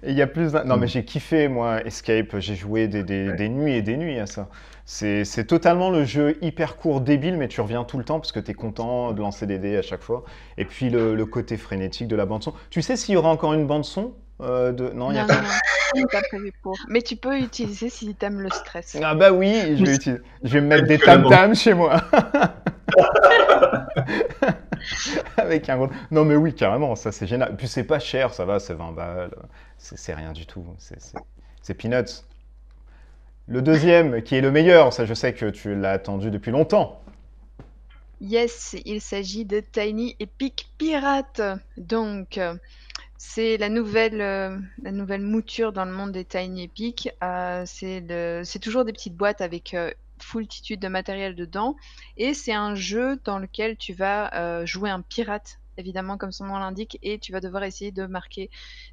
Et il y a plus d'un... Non mais j'ai kiffé moi Escape, j'ai joué des nuits et des nuits à ça. C'est totalement le jeu hyper court débile, mais tu reviens tout le temps parce que tu es content de lancer des dés à chaque fois. Et puis le côté frénétique de la bande-son. Tu sais s'il y aura encore une bande-son Non, il y a Non, pas. non, non, pas prévu pour. Mais tu peux utiliser si t'aimes le stress. Ah bah oui, je vais utiliser. Je vais me mettre des Que la bande- tam-tams chez moi. Avec un gros... Non mais oui, carrément, ça c'est génial. Puis c'est pas cher, ça va, c'est 20 balles. C'est rien du tout. C'est peanuts. Le deuxième, qui est le meilleur, ça je sais que tu l'as attendu depuis longtemps. Yes, il s'agit de Tiny Epic Pirate. Donc, c'est la nouvelle mouture dans le monde des Tiny Epic. C'est toujours des petites boîtes avec foultitude de matériel dedans. Et c'est un jeu dans lequel tu vas jouer un pirate, évidemment, comme son nom l'indique, et tu vas devoir essayer de marquer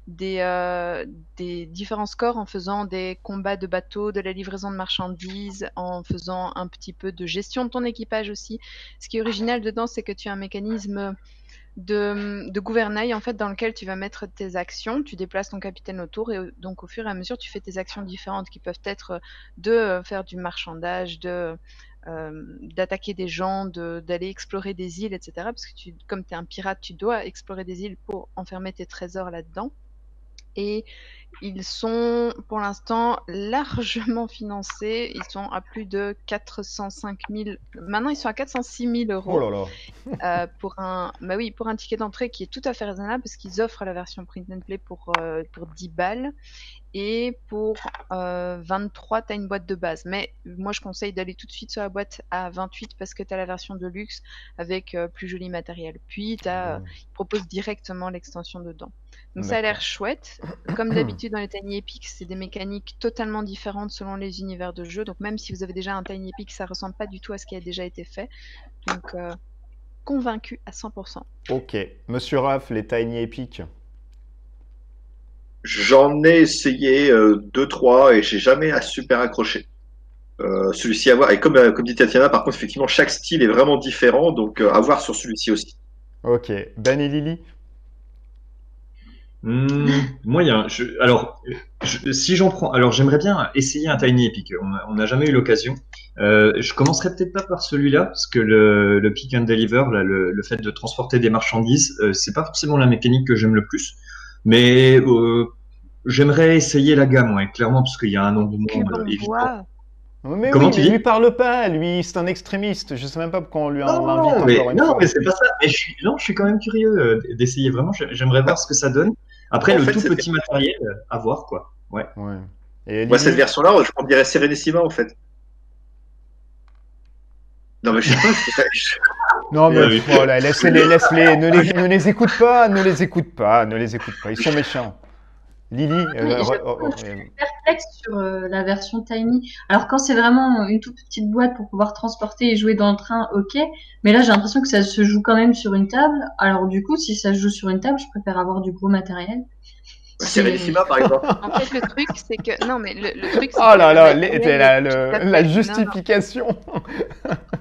des différents scores en faisant des combats de bateaux, de la livraison de marchandises, en faisant un petit peu de gestion de ton équipage aussi. Ce qui est original dedans, c'est que tu as un mécanisme de gouvernail en fait dans lequel tu vas mettre tes actions, tu déplaces ton capitaine autour et donc au fur et à mesure tu fais tes actions différentes qui peuvent être de faire du marchandage, d'attaquer des gens, d'aller explorer des îles, etc. Parce que comme tu es un pirate, tu dois explorer des îles pour enfermer tes trésors là-dedans. Et ils sont pour l'instant largement financés. Ils sont à plus de 405 000. Maintenant, ils sont à 406 000 Oh euros là là. pour un ticket d'entrée qui est tout à fait raisonnable parce qu'ils offrent la version print and play pour 10 balles et pour 23, tu as une boîte de base. Mais moi, je conseille d'aller tout de suite sur la boîte à 28 parce que tu as la version de luxe avec plus joli matériel. Puis, ils proposent directement l'extension dedans. Donc, ça a l'air chouette. Comme d'habitude, dans les Tiny Epic, c'est des mécaniques totalement différentes selon les univers de jeu. Donc, même si vous avez déjà un Tiny Epic, ça ressemble pas du tout à ce qui a déjà été fait. Donc, convaincu à 100%. Ok. Monsieur Raph, les Tiny Epic. J'en ai essayé 2-3 et j'ai jamais super accroché. Celui-ci à voir. Et comme dit Tatiana, par contre, effectivement, chaque style est vraiment différent, donc à voir sur celui-ci aussi. Ok. Ben et Lily. Moyen. Si j'en prends, alors j'aimerais bien essayer un Tiny Epic. On n'a jamais eu l'occasion. Je commencerai peut-être pas par celui-là parce que le pick and deliver, là, le fait de transporter des marchandises, c'est pas forcément la mécanique que j'aime le plus. Mais j'aimerais essayer la gamme, ouais, clairement, parce qu'il y a un engouement évident. Mais Comment oui, tu mais dis lui parle pas, lui c'est un extrémiste. Je sais même pas pourquoi on lui Non, l'invite mais, encore une non, fois. mais c'est pas ça. Mais je suis quand même curieux d'essayer vraiment. J'aimerais voir ce que ça donne. Après, En le fait, tout c'était- petit matériel, à voir, quoi. Ouais. Ouais. Et Moi, Lily. cette version-là, je m'en dirais Serenissima, en fait. Non, mais je sais pas. Non mais Oui. voilà, laisse-les, ne les écoute pas, ne les écoute pas, ils sont méchants. Lily, Je suis perplexe sur la version Tiny. Alors quand c'est vraiment une toute petite boîte pour pouvoir transporter et jouer dans le train, ok. Mais là j'ai l'impression que ça se joue quand même sur une table. Alors du coup, si ça se joue sur une table, je préfère avoir du gros matériel. Serenissima, par exemple. En fait, le truc, c'est que. Non, mais le truc, c'est oh là que là, le matériel est tout à fait- la Non, non. justification.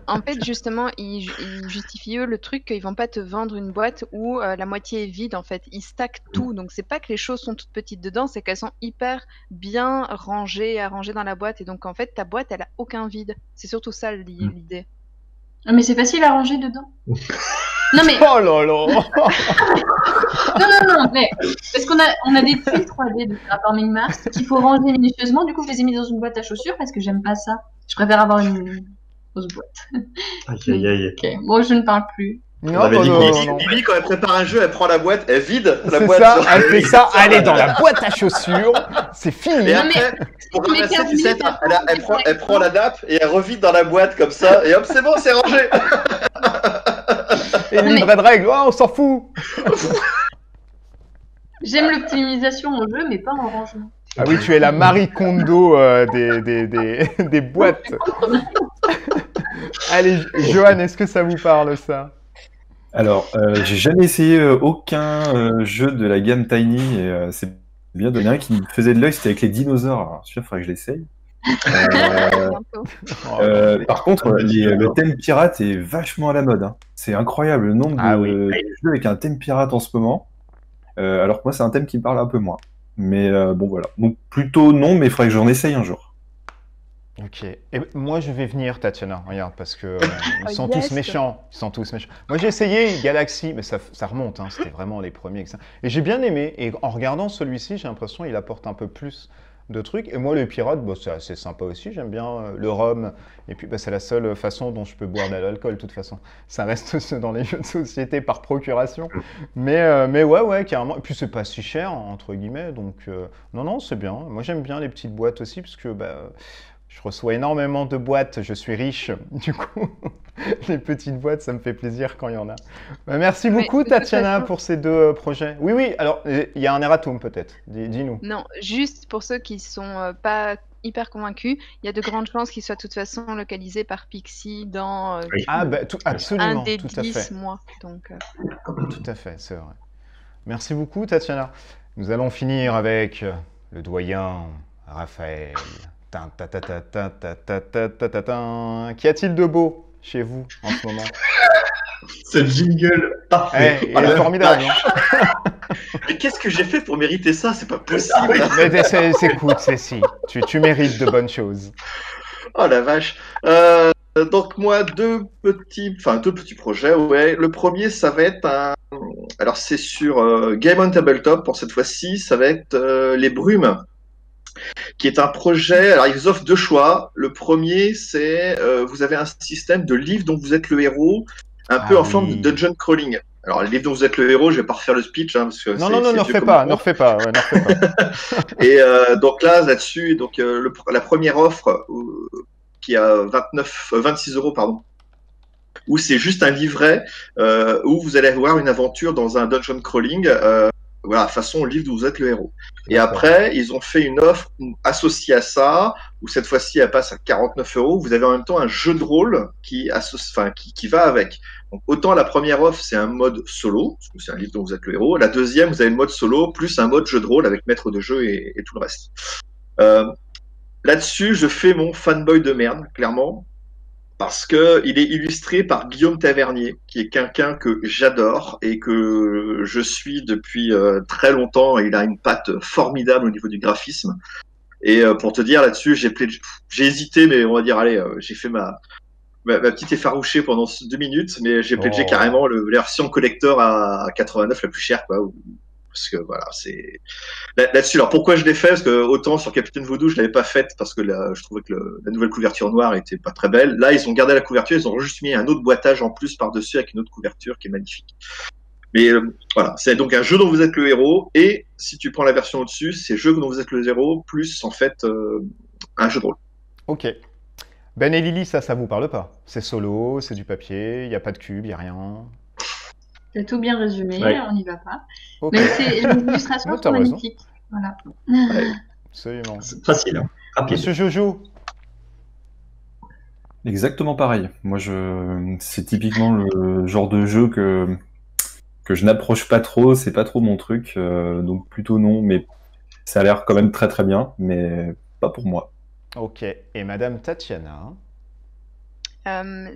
En fait, justement, ils justifient eux le truc qu'ils vont pas te vendre une boîte où la moitié est vide. En fait, ils stackent tout. Donc, c'est pas que les choses sont toutes petites dedans, c'est qu'elles sont hyper bien rangées et arrangées dans la boîte. Et donc, en fait, ta boîte, elle a aucun vide. C'est surtout ça l'idée. Ah, mais c'est facile à ranger dedans. Non mais Oh là là. non, mais parce qu'on a des tuiles 3D de Terraforming Mars qu'il faut ranger minutieusement. Du coup, je les ai mis dans une boîte à chaussures parce que j'aime pas ça. Je préfère avoir une grosse boîte. Aïe, aïe, aïe. Ok, bon, je ne parle plus. Non, avait bah dit non, qu'il- non, non. Lily, quand elle prépare un jeu, elle prend la boîte, elle vide la C'est boîte. ça, elle fait ça, allez dans la boîte à chaussures, c'est fini. Et Non, après, pour mais ramasser, 15 tu sais, minutes elle prend la nappe et elle revide dans la boîte comme ça, et hop, c'est bon, c'est rangé. Et livret de règles, oh, on s'en fout. J'aime l'optimisation en jeu, mais pas en rangement. Ah oui, tu es la Marie Kondo des boîtes. Allez, Johan, est-ce que ça vous parle, ça? Alors, j'ai jamais essayé aucun jeu de la gamme Tiny et c'est bien donné un qui me faisait de l'œil, c'était avec les dinosaures. Alors, celui-là, il faudrait que je l'essaye. Euh, Bientôt. Par contre, le thème pirate est vachement à la mode, hein. C'est incroyable le nombre Ah de oui. jeux avec un thème pirate en ce moment. Alors que moi, c'est un thème qui me parle un peu moins. Mais bon, voilà. Donc plutôt non, mais il faudrait que j'en essaye un jour. Ok. Et moi, je vais venir, Tatiana. Regarde, parce que ils Oh, sont yes. tous méchants. Ils sont tous méchants. Moi, j'ai essayé Galaxy, mais ça remonte. Hein. C'était vraiment les premiers. Et j'ai bien aimé. Et en regardant celui-ci, j'ai l'impression qu'il apporte un peu plus de trucs. Et moi, le pirate, bah, c'est assez sympa aussi. J'aime bien le rhum. Et puis, bah, c'est la seule façon dont je peux boire de l'alcool, de toute façon. Ça reste dans les jeux de société par procuration. Mais ouais, carrément. Et puis, c'est pas si cher, entre guillemets. Donc, non, c'est bien. Moi, j'aime bien les petites boîtes aussi, parce que bah, je reçois énormément de boîtes, je suis riche, du coup, les petites boîtes, ça me fait plaisir quand il y en a. Merci Mais beaucoup, de toute Tatiana, façon- pour ces deux projets. Oui, alors, il y a un erratum peut-être, dis-nous. Non, juste pour ceux qui sont pas hyper convaincus, il y a de grandes chances qu'ils soient de toute façon localisés par Pixie dans Oui. Ah, bah, un absolument, des tout à 10 fait, mois. Donc, tout à fait, c'est vrai. Merci beaucoup, Tatiana. Nous allons finir avec le doyen Raphaël. Tin, ta, ta, ta, ta, ta, ta, ta, ta, ta, ta. Qu'y a-t-il de beau chez vous en ce moment? Ce jingle parfait. Il est formidable, hein. Mais qu'est-ce que j'ai fait pour mériter ça? C'est pas possible. Mais écoute, Cécile, tu mérites de bonnes choses. Oh la vache. Donc moi, deux petits projets, ouais. Le premier, ça va être alors c'est sur Game on Tabletop pour cette fois-ci, ça va être Les Brumes, qui est un projet. Alors ils offrent deux choix. Le premier, c'est vous avez un système de livres dont vous êtes le héros, un peu en forme de dungeon crawling. Alors les livres dont vous êtes le héros, je vais pas refaire le speech, hein, parce que Non, c'est ne vieux refais comme pas, le ne refais pas, ouais, ne refais pas. Et donc là-dessus, donc la première offre qui a 26 euros, pardon, où c'est juste un livret où vous allez avoir une aventure dans un dungeon crawling, voilà, façon livre où vous êtes le héros. Et D'accord. après, ils ont fait une offre associée à ça, où cette fois-ci, elle passe à 49 euros. Vous avez en même temps un jeu de rôle qui va avec. Donc, autant la première offre, c'est un mode solo, parce que c'est un livre dont vous êtes le héros. La deuxième, vous avez le mode solo, plus un mode jeu de rôle avec maître de jeu et tout le reste. Là-dessus, je fais mon fanboy de merde, clairement, parce que il est illustré par Guillaume Tavernier, qui est quelqu'un que j'adore et que je suis depuis très longtemps. Il a une patte formidable au niveau du graphisme. Et pour te dire là-dessus, j'ai hésité, mais on va dire, allez, j'ai fait ma petite effarouchée pendant 2 minutes, mais j'ai pledgé carrément la version collector à 89, la plus chère, quoi. Parce que voilà, c'est là-dessus. Alors pourquoi je l'ai fait? Parce que autant sur Capitaine Voodoo, je l'avais pas faite parce que je trouvais que la nouvelle couverture noire était pas très belle. Là, ils ont gardé la couverture, ils ont juste mis un autre boitage en plus par-dessus avec une autre couverture qui est magnifique. Mais voilà, c'est donc un jeu dont vous êtes le héros, et si tu prends la version au-dessus, c'est jeu dont vous êtes le héros plus en fait un jeu de rôle. Ok. Ben et Lily, ça vous parle pas? C'est solo, c'est du papier, il n'y a pas de cube, il n'y a rien. T'as tout bien résumé, Ouais. on n'y va pas. Ok. Mais les illustrations Ouais, t'as sont raison. magnifiques. Voilà. Absolument. C'est facile, hein. Rapide. Monsieur Jojo, Exactement pareil. Moi, c'est typiquement le genre de jeu que je n'approche pas trop, c'est pas trop mon truc, donc plutôt non, mais ça a l'air quand même très très bien, mais pas pour moi. ok. Et Madame Tatiana?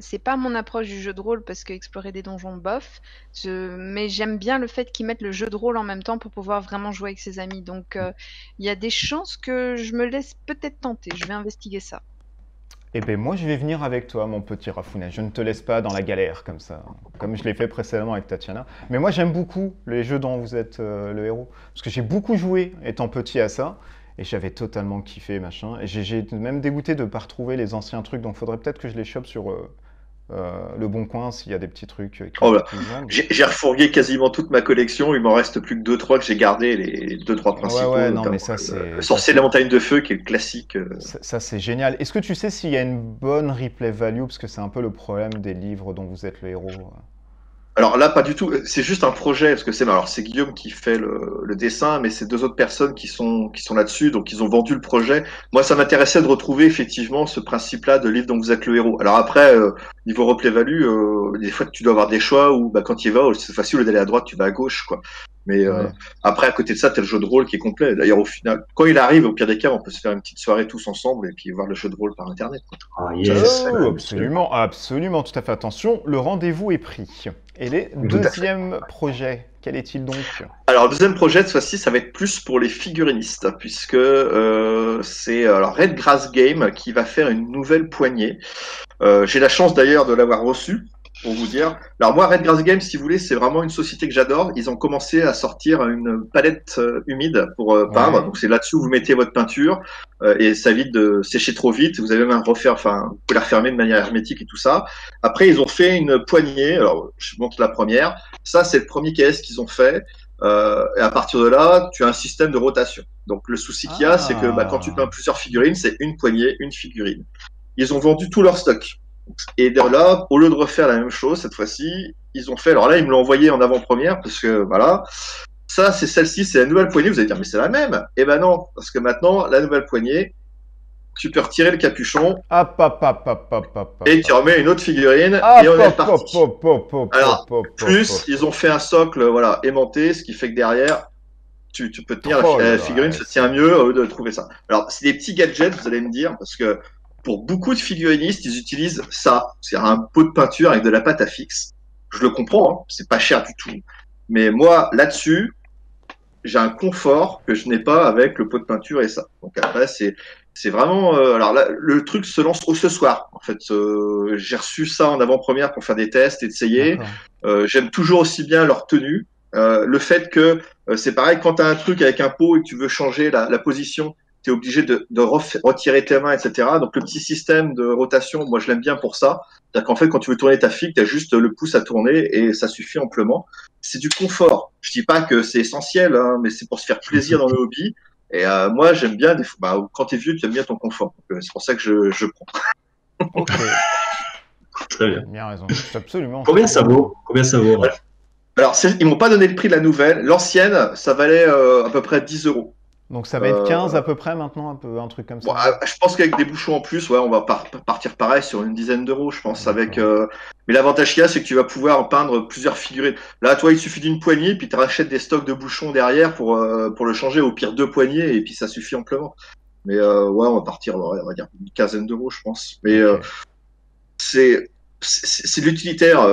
c'est pas mon approche du jeu de rôle parce que explorer des donjons bof, mais j'aime bien le fait qu'ils mettent le jeu de rôle en même temps pour pouvoir vraiment jouer avec ses amis. Donc il y a des chances que je me laisse peut-être tenter. Je vais investiguer ça. Eh ben moi je vais venir avec toi mon petit Rafounet, je ne te laisse pas dans la galère comme ça, comme je l'ai fait précédemment avec Tatiana. Mais moi j'aime beaucoup les jeux dont vous êtes le héros, parce que j'ai beaucoup joué étant petit à ça, et j'avais totalement kiffé machin, et j'ai même dégoûté de ne pas retrouver les anciens trucs, donc faudrait peut-être que je les chope sur le Bon Coin s'il y a des petits trucs qui Oh là, qui vendent. j'ai refourgué quasiment toute ma collection, il m'en reste plus que 2-3 que j'ai gardé, les 2-3 principaux. Ouais, non notamment mais ça c'est... le Sorcier de la Montagne de Feu, qui est le classique. Ça, c'est génial. Est-ce que tu sais s'il y a une bonne replay value, parce que c'est un peu le problème des livres dont vous êtes le héros? Alors là, pas du tout. C'est juste un projet, parce que c'est Guillaume qui fait le dessin, mais c'est deux autres personnes qui sont là-dessus, donc ils ont vendu le projet. Moi, ça m'intéressait de retrouver effectivement ce principe-là de livre dont vous êtes le héros. Alors après, niveau replay value, des fois tu dois avoir des choix où bah, quand tu y vas, c'est facile d'aller à droite, tu vas à gauche, quoi. Mais Ouais. après, à côté de ça, t'as le jeu de rôle qui est complet. D'ailleurs, au final, quand il arrive, au pire des cas, on peut se faire une petite soirée tous ensemble et puis voir le jeu de rôle par Internet, quoi. Ah, yes. Oh, absolument, absolument, tout à fait. Attention, le rendez-vous est pris. Et les Tout à fait. deuxièmes projets, quel est-il donc? Alors, le deuxième projet, cette fois-ci, ça va être plus pour les figurinistes, puisque c'est alors Red Grass Game qui va faire une nouvelle poignée. J'ai la chance d'ailleurs de l'avoir reçu, pour vous dire. Alors moi, Red Grass Game, si vous voulez, c'est vraiment une société que j'adore. Ils ont commencé à sortir une palette humide pour peindre. Ouais. Donc c'est là-dessus où vous mettez votre peinture et ça évite de sécher trop vite. Vous avez même vous pouvez la refermer de manière hermétique et tout ça. Après, ils ont fait une poignée. Alors, je montre la première. Ça, c'est le premier KS qu'ils ont fait. Et à partir de là, tu as un système de rotation. Donc le souci qu'il y a, c'est que quand tu peins plusieurs figurines, c'est une poignée, une figurine. Ils ont vendu tout leur stock. Et de là, au lieu de refaire la même chose, cette fois-ci, ils ont fait. Alors là, ils me l'ont envoyé en avant-première parce que voilà, ça, c'est celle-ci, c'est la nouvelle poignée. Vous allez dire, mais c'est la même. Eh ben non, parce que maintenant, la nouvelle poignée, tu peux retirer le capuchon et tu remets une autre figurine et on est parti. Alors, plus, ils ont fait un socle, voilà, aimanté, ce qui fait que derrière, tu peux tenir la figurine se tient mieux au lieu de trouver ça. Alors, c'est des petits gadgets, vous allez me dire, parce que pour beaucoup de figurinistes, ils utilisent ça. C'est un pot de peinture avec de la pâte à fixe. Je le comprends, hein, c'est pas cher du tout. Mais moi, là-dessus, j'ai un confort que je n'ai pas avec le pot de peinture et ça. Donc après, c'est vraiment. Alors là, le truc se lance ce soir. En fait, j'ai reçu ça en avant-première pour faire des tests et essayer. J'aime toujours aussi bien leur tenue. Le fait que c'est pareil quand tu as un truc avec un pot et que tu veux changer la position, tu es obligé de retirer tes mains, etc. Donc le petit système de rotation, moi je l'aime bien pour ça. C'est-à-dire qu'en fait, quand tu veux tourner ta figue, tu as juste le pouce à tourner et ça suffit amplement. C'est du confort. Je dis pas que c'est essentiel, hein, mais c'est pour se faire plaisir dans le hobby. Et moi, j'aime bien, quand tu es vieux, tu aimes bien ton confort. C'est pour ça que je prends. Ok, Très bien. bien raison. C'est absolument. Combien ça vaut ouais. Alors, ils m'ont pas donné le prix de la nouvelle. L'ancienne, ça valait à peu près 10 euros. Donc ça va être 15 à peu près maintenant, un truc comme ça. Bon, je pense qu'avec des bouchons en plus, ouais, on va partir pareil sur une dizaine d'euros, je pense. Mais l'avantage qu'il y a, c'est que tu vas pouvoir peindre plusieurs figurines. Là, toi, il suffit d'une poignée, puis tu rachètes des stocks de bouchons derrière pour le changer. Au pire, 2 poignées, et puis ça suffit amplement. Mais ouais, on va partir, on va dire une quinzaine d'euros, je pense. Mais c'est de l'utilitaire.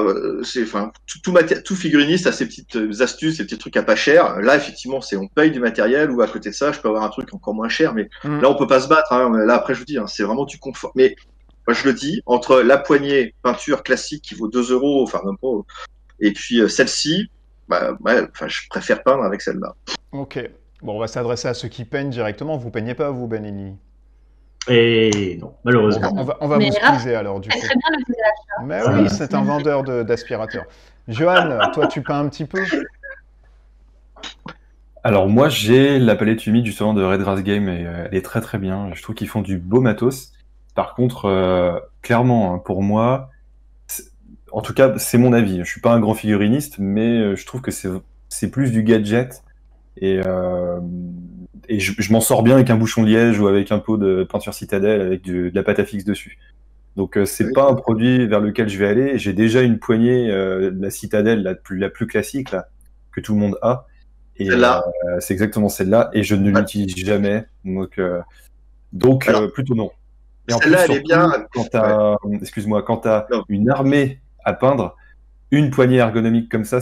Tout figuriniste a ses petites astuces, ses petits trucs à pas cher. Là, effectivement, on paye du matériel ou à côté de ça, je peux avoir un truc encore moins cher. Mais là, on peut pas se battre. Hein. Là, après, je vous dis, hein, c'est vraiment du confort. Mais moi, je le dis, entre la poignée peinture classique qui vaut 2 euros, enfin même pas, et puis celle-ci, je préfère peindre avec celle-là. Ok. Bon, on va s'adresser à ceux qui peignent directement. Vous peignez pas, vous, Benelli? Et non, malheureusement. On va vous squeezer alors, du coup. Très bien le visage. Mais oui, c'est un vendeur d'aspirateurs. Johan, toi, tu peins un petit peu? Alors moi j'ai la palette humide justement de Red Grass Game et elle est très très bien. Je trouve qu'ils font du beau matos. Par contre, clairement, hein, pour moi, en tout cas c'est mon avis. Je suis pas un grand figuriniste, mais je trouve que c'est plus du gadget et je m'en sors bien avec un bouchon liège ou avec un pot de peinture citadelle avec de la pâte à fixe dessus. Donc c'est pas un produit vers lequel je vais aller. J'ai déjà une poignée de la citadelle la plus classique là que tout le monde a. Et c'est exactement celle-là, et je ne l'utilise jamais, donc plutôt non. Et en plus, Celle-là, elle est bien. Quand excuse-moi, quand t'as une armée à peindre, une poignée ergonomique comme ça,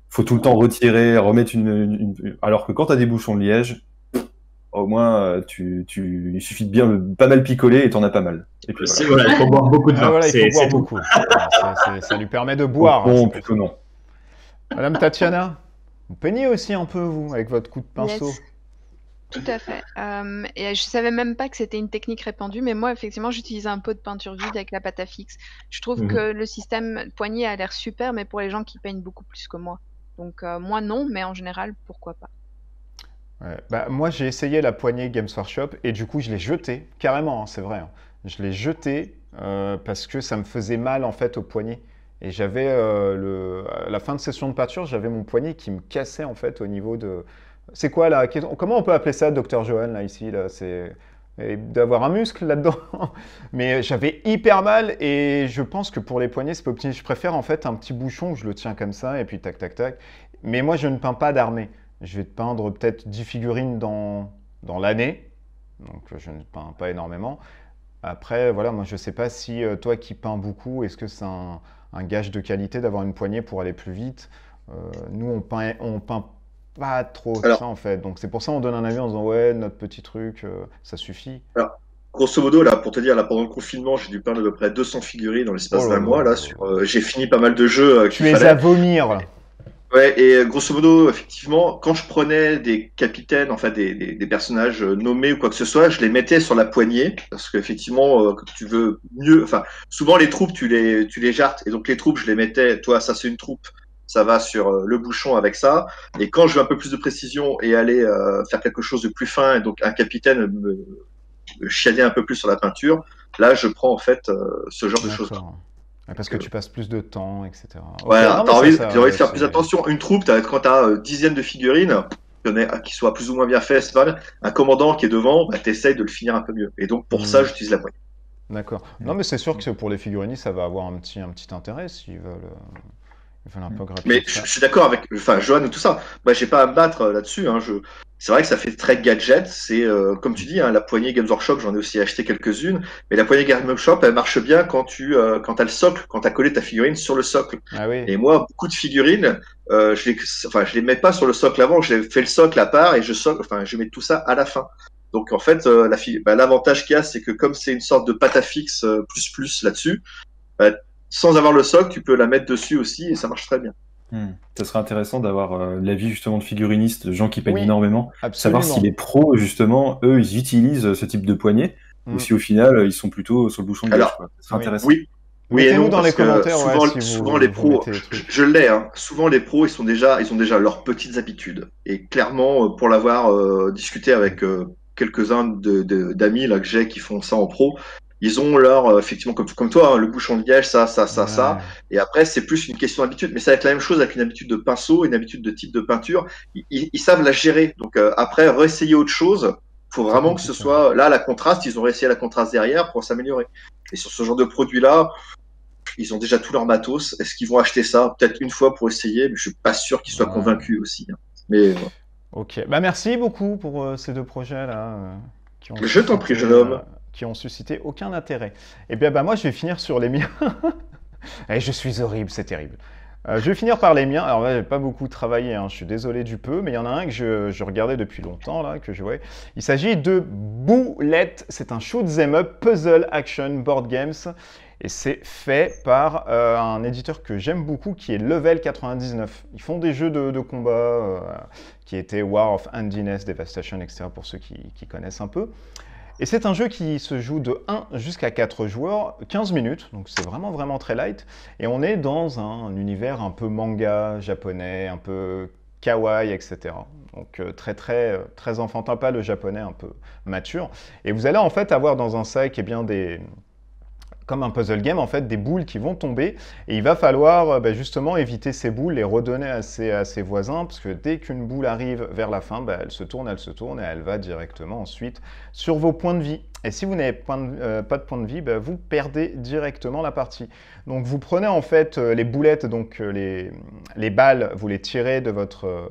faut tout le temps retirer, remettre alors que quand t'as des bouchons de liège, au moins il suffit de bien pas mal picoler et t'en as pas mal. Et puis voilà, il faut boire beaucoup de vin. Voilà, il faut boire beaucoup. Ça lui permet de boire. Bon, plutôt non. Madame Tatiana, vous peignez aussi un peu, vous, avec votre coup de pinceau? Yes. Tout à fait. Et je savais même pas que c'était une technique répandue, mais moi, effectivement, j'utilise un pot de peinture vide avec la pâte à fixe. Je trouve que le système poignée a l'air super, mais pour les gens qui peignent beaucoup plus que moi. Donc, moi, non, mais en général, pourquoi pas. Ouais, moi, j'ai essayé la poignée Games Workshop et du coup, je l'ai jetée, carrément, hein, c'est vrai. Hein. Je l'ai jetée parce que ça me faisait mal, en fait, au poignet. Et j'avais, à la fin de session de peinture, j'avais mon poignet qui me cassait en fait au niveau de... C'est quoi là? Comment on peut appeler ça, docteur Johan, là, ici, là? C'est d'avoir un muscle là-dedans. Mais j'avais hyper mal et je pense que pour les poignets, c'est pas optimal. Je préfère en fait un petit bouchon où je le tiens comme ça et puis tac, tac, tac. Mais moi, je ne peins pas d'armée. Je vais te peindre peut-être 10 figurines dans l'année. Donc, je ne peins pas énormément. Après, voilà, moi, je sais pas si toi qui peins beaucoup, est-ce que c'est un gage de qualité d'avoir une poignée pour aller plus vite? Nous, on peint pas trop que Alors, ça, en fait. Donc, c'est pour ça qu'on donne un avis en disant, ouais, notre petit truc, ça suffit. alors, grosso modo, là, pour te dire, là, pendant le confinement, j'ai dû peindre à peu près 200 figurines dans l'espace Oh là d'un mois. Là, là. j'ai fini pas mal de jeux Tu qu'il es fallait. à vomir. Ouais, et grosso modo, effectivement, quand je prenais des capitaines, enfin des personnages nommés ou quoi que ce soit, je les mettais sur la poignée, parce qu'effectivement, quand tu veux mieux, enfin, souvent les troupes, tu les jartes, et donc les troupes, je les mettais, toi, ça c'est une troupe, ça va sur le bouchon avec ça, et quand je veux un peu plus de précision et aller faire quelque chose de plus fin, et donc un capitaine me chiader un peu plus sur la peinture, là, je prends en fait ce genre de choses. D'accord. Ouais, parce que tu passes plus de temps, etc. Ok, Ouais, non, mais t'as envie, ça, j'ai envie de faire c'est- plus attention. Une troupe, quand t'as dizaines de figurines, qui soient plus ou moins bien faites, c'est pas mal. Un commandant qui est devant, bah, t'essayes de le finir un peu mieux. Et donc, pour ça, Hmm. j'utilise la poignée. D'accord. Non, mais c'est sûr que pour les figurinistes, ça va avoir un petit intérêt s'ils veulent un peu grappiller Mais de ça. je suis d'accord avec, enfin, Johan et tout ça. Bah, j'ai pas à me battre là-dessus, hein. C'est vrai que ça fait très gadget. C'est, comme tu dis, hein, la poignée Games Workshop, j'en ai aussi acheté quelques-unes. Mais la poignée Games Workshop, elle marche bien quand t'as le socle, quand t'as collé ta figurine sur le socle. Ah oui. Et moi, beaucoup de figurines, je les mets pas sur le socle avant, je fais le socle à part et je mets tout ça à la fin. Donc en fait, l'avantage qu'il y a, c'est que comme c'est une sorte de pâte à fixe plus là-dessus, bah, sans avoir le socle, tu peux la mettre dessus aussi et ça marche très bien. Ça serait intéressant d'avoir l'avis justement de figurinistes, de gens qui peignent Oui, énormément, savoir absolument. si les pros, justement, eux, ils utilisent ce type de poignée, Hmm. ou si au final, ils sont plutôt sur le bouchon de gage, Alors, quoi. Ça serait Oui. intéressant. oui, oui et Mettez-nous non, dans les parce que commentaires ouais, souvent, si souvent les vous pros, mettez les trucs. je l'ai, hein, souvent les pros, ils ont déjà leurs petites habitudes. Et clairement, pour l'avoir discuté avec quelques-uns d'amis là que j'ai qui font ça en pro, ils ont effectivement comme toi, hein, le bouchon de liège, ça. Ouais. Et après, c'est plus une question d'habitude. Mais ça va être la même chose avec une habitude de pinceau, une habitude de type de peinture. Ils savent la gérer. Donc après, réessayer autre chose. Faut C'est vraiment que ce compliqué. soit là la contraste. Ils ont réessayé la contraste derrière pour s'améliorer. Et sur ce genre de produit-là, ils ont déjà tout leur matos. Est-ce qu'ils vont acheter ça peut-être une fois pour essayer? Mais je suis pas sûr qu'ils soient Ouais. convaincus aussi, hein. Mais voilà. Ok. Bah merci beaucoup pour ces deux projets là qui ont Je t'en prie, suscité, jeune homme. qui ont suscité aucun intérêt. Et bien bah moi je vais finir sur les miens. Et je suis horrible, c'est terrible. Je vais finir par les miens. Alors là, j'ai pas beaucoup travaillé, hein. Je suis désolé du peu, mais il y en a un que je regardais depuis longtemps, là, que je jouais. Il s'agit de Boulette. C'est un shoot 'em up puzzle action board games. Et c'est fait par un éditeur que j'aime beaucoup, qui est Level 99. Ils font des jeux de combat qui étaient War of Handiness, Devastation, etc. pour ceux qui connaissent un peu. Et c'est un jeu qui se joue de 1 jusqu'à 4 joueurs, 15 minutes, donc c'est vraiment très light. Et on est dans un univers un peu manga japonais, un peu kawaii, etc. Donc très enfantin, pas le japonais un peu mature. Et vous allez en fait avoir dans un sac comme un puzzle game, en fait, des boules qui vont tomber et il va falloir justement éviter ces boules, les redonner à ses voisins parce que dès qu'une boule arrive vers la fin, elle se tourne et elle va directement ensuite sur vos points de vie. Et si vous n'avez pas de points de vie, vous perdez directement la partie. Donc vous prenez en fait les boulettes, donc les balles, vous les tirez de votre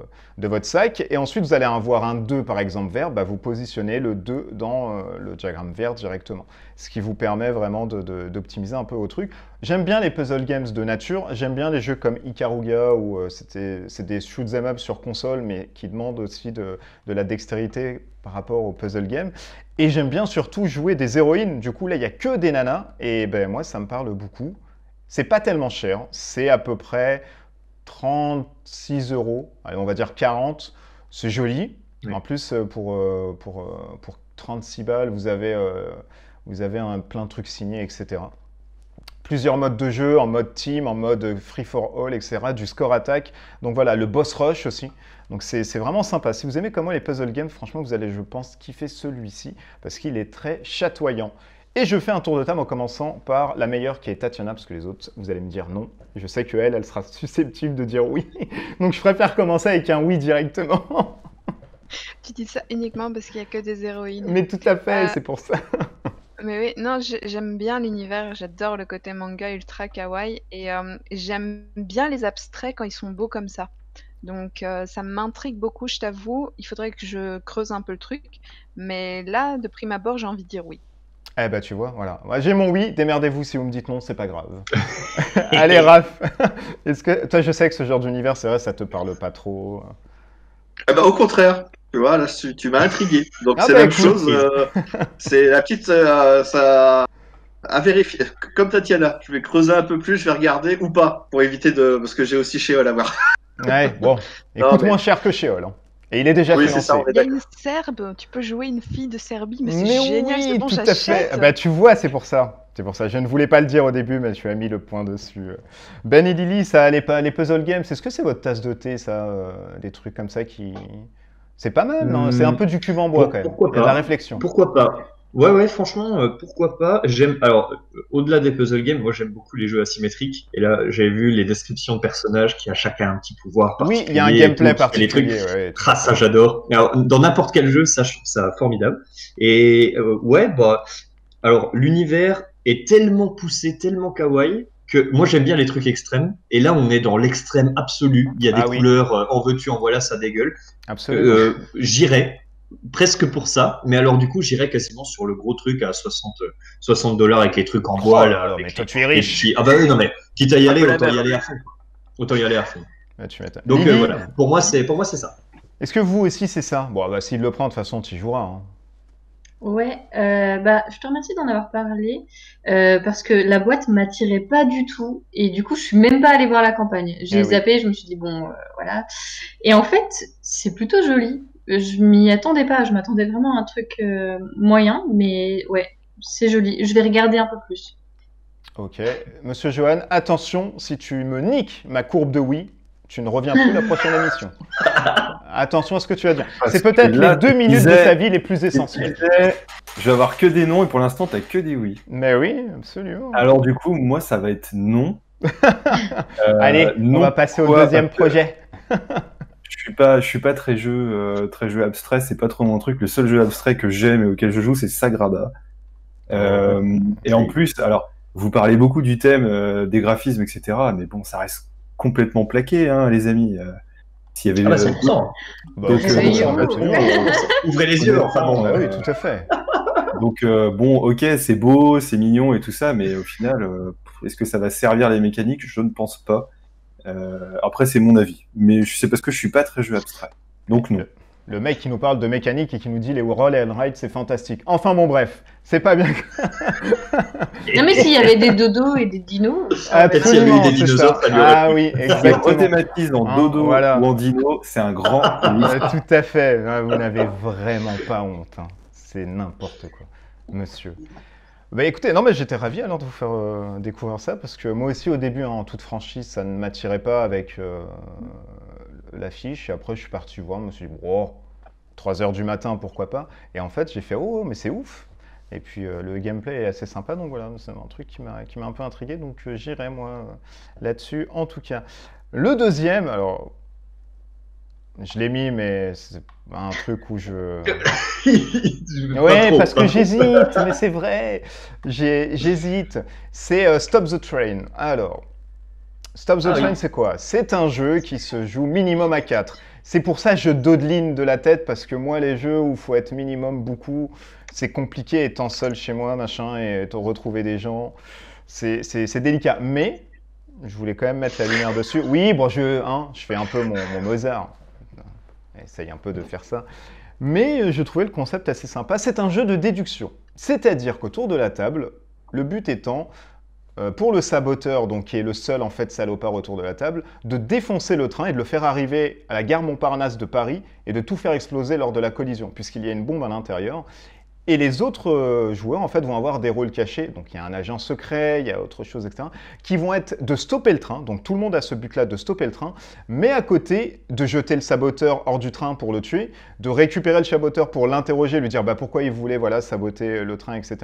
sac et ensuite vous allez avoir un 2 par exemple vert, vous positionnez le 2 dans le diagramme vert directement. Ce qui vous permet vraiment d'optimiser un peu vos trucs. J'aime bien les puzzle games de nature, j'aime bien les jeux comme Ikaruga où c'est des shoot 'em up sur console mais qui demandent aussi de la dextérité par rapport au puzzle game. Et j'aime bien surtout jouer des héroïnes, du coup là il n'y a que des nanas et moi ça me parle beaucoup. C'est pas tellement cher, c'est à peu près 36 €, allez, on va dire 40, c'est joli. Oui. En plus pour 36 balles vous avez plein de trucs signés, etc. Plusieurs modes de jeu, en mode team, en mode free for all, etc. Du score attack. Donc voilà, le boss rush aussi. Donc c'est vraiment sympa. Si vous aimez comme moi les puzzle games, franchement, vous allez, je pense, kiffer celui-ci parce qu'il est très chatoyant. Et je fais un tour de table en commençant par la meilleure qui est Tatiana, parce que les autres, vous allez me dire non. Je sais qu'elle, elle sera susceptible de dire oui. Donc je préfère commencer avec un oui directement. Tu dis ça uniquement parce qu'il n'y a que des héroïnes. Mais tout à fait, Euh, c'est pour ça. Mais oui, non, j'aime bien l'univers, j'adore le côté manga ultra kawaii et j'aime bien les abstraits quand ils sont beaux comme ça. Donc ça m'intrigue beaucoup, je t'avoue. Il faudrait que je creuse un peu le truc. Mais là, de prime abord, j'ai envie de dire oui. Eh ben tu vois, voilà. Moi, j'ai mon oui, démerdez-vous si vous me dites non, c'est pas grave. Allez, Raph. Est-ce que toi, je sais que ce genre d'univers, c'est vrai, ça te parle pas trop. Eh ben, au contraire, tu vois, là, tu m'as intrigué. Donc, Ah c'est bah, la même écoute. chose. C'est la petite. Ça. À vérifier. Comme Tatiana, je vais creuser un peu plus, je vais regarder ou pas, pour éviter de. Parce que j'ai aussi Sheol à voir. Ouais, bon, Non, écoute mais- moins cher que Sheol. Hein. Et il est déjà Oui, financé. c'est ça, on est Il y a d'accord. une Serbe, tu peux jouer une fille de Serbie, mais c'est Mais génial, oui, c'est bon, tout à fait. j'achète. Ah bah tu vois, c'est pour ça. C'est pour ça. Je ne voulais pas le dire au début, mais tu as mis le point dessus. Ben et Lily, ça, les puzzle games, est-ce que c'est votre tasse de thé, ça, des trucs comme ça qui... C'est pas mal, non? C'est un peu du cube en bois, quand même. Pourquoi Il y a de la pas? réflexion. Pourquoi pas? Ouais, franchement, pourquoi pas? J'aime. Alors, au-delà des puzzle games, moi j'aime beaucoup les jeux asymétriques. Et là, j'ai vu les descriptions de personnages qui a chacun un petit pouvoir Oui, particulier. il y a un et gameplay tout, qui fait les trucs. particulier. Ouais. Ah, ça j'adore. Alors, dans n'importe quel jeu, ça, je trouve ça formidable. Et ouais, bah, alors l'univers est tellement poussé, tellement kawaii que moi j'aime bien les trucs extrêmes. Et là, on est dans l'extrême absolu. Il y a des Ah oui. couleurs, en veux-tu, en voilà, ça dégueule. Absolument. J'irais presque pour ça, mais alors du coup, j'irais quasiment sur le gros truc à 60 $, avec les trucs en Oh bois. là là, là, avec mais toi, les- tu es les riche. petits- Ah bah oui, non mais quitte à y Un aller, peu la autant y même. aller à fond. Autant y aller à fond. Ah, tu m'étonnes. Donc Lily, voilà, pour moi c'est ça. est-ce que vous aussi, c'est ça? Bon, bah, s'il le prend, de toute façon, tu y joueras. Hein. Ouais, bah, je te remercie d'en avoir parlé parce que la boîte m'attirait pas du tout et du coup je suis même pas allée voir la campagne. J'ai Eh oui. zappé, je me suis dit bon, voilà. Et en fait, c'est plutôt joli. Je m'y attendais pas, je m'attendais vraiment à un truc moyen, mais ouais, c'est joli. Je vais regarder un peu plus. Ok. Monsieur Johan, attention, si tu me niques ma courbe de oui, tu ne reviens plus la prochaine émission. Attention à ce que tu vas dire. Parce C'est que peut-être là, les 2 tu minutes de disais- ta vie les plus essentielles. Je vais avoir que des noms et pour l'instant, t'as que des oui. Mais oui, absolument. Alors du coup, moi, ça va être non. Allez, on non, va passer au pourquoi? deuxième Parce que projet. je suis pas très jeu abstrait, c'est pas trop mon truc. Le seul jeu abstrait que j'aime et auquel je joue, c'est Sagrada. Et en plus, alors, vous parlez beaucoup du thème, des graphismes, etc. Mais bon, ça reste complètement plaqué, hein, les amis. S'il y avait Ah bah 100%. Bah, Donc, absolument, oui, absolument. Ouvrez les yeux, enfin bon. Ah oui, tout à fait. Donc bon, ok, c'est beau, c'est mignon et tout ça, mais au final, est-ce que ça va servir les mécaniques? Je ne pense pas. Après, c'est mon avis, mais c'est parce que je suis pas très jeu abstrait. Donc non. Le mec qui nous parle de mécanique et qui nous dit les roll and ride, c'est fantastique. Enfin bon, bref, c'est pas bien. Non mais s'il y avait des dodos et des dinos, ça aurait Peut-être s'il y avait eu Absolument, des c'est dinosaures, ça. ça lui aurait Ah plu. oui, Si on exactement. rethématise en Hein, dodo voilà. ou en dino, c'est un grand oui. Tout à fait. Ah, vous n'avez vraiment pas honte. Hein. C'est n'importe quoi, monsieur. Bah écoutez, non mais j'étais ravi alors de vous faire découvrir ça parce que moi aussi au début, hein, en toute franchise, ça ne m'attirait pas avec l'affiche et après je suis parti voir, je me suis dit, oh, 3 heures du matin, pourquoi pas? Et en fait, j'ai fait, oh, mais c'est ouf! Et puis le gameplay est assez sympa, donc voilà, c'est un truc qui m'a un peu intrigué, donc j'irai moi là-dessus en tout cas. Le deuxième, alors, je l'ai mis, mais c'est un truc où je... Ouais, parce que j'hésite, mais c'est vrai, j'hésite. C'est Stop the Train. Alors, Stop the Ah oui. Train, c'est quoi? C'est un jeu qui se joue minimum à 4. C'est pour ça que je dodeline de la tête, parce que moi, les jeux où il faut être minimum beaucoup, c'est compliqué étant seul chez moi, machin, et retrouver des gens. C'est délicat. Mais, je voulais quand même mettre la lumière dessus. Oui, bon, je fais un peu mon Mozart. Essaye un peu de faire ça. Mais je trouvais le concept assez sympa. C'est un jeu de déduction. C'est-à-dire qu'autour de la table, le but étant, pour le saboteur, donc qui est le seul en fait salopard autour de la table, de défoncer le train et de le faire arriver à la gare Montparnasse de Paris et de tout faire exploser lors de la collision, puisqu'il y a une bombe à l'intérieur. Et les autres joueurs, en fait, vont avoir des rôles cachés. Donc, il y a un agent secret, il y a autre chose, etc. Qui vont être de stopper le train. Donc, tout le monde a ce but-là de stopper le train. Mais à côté, de jeter le saboteur hors du train pour le tuer, de récupérer le saboteur pour l'interroger, lui dire bah, pourquoi il voulait saboter le train, etc.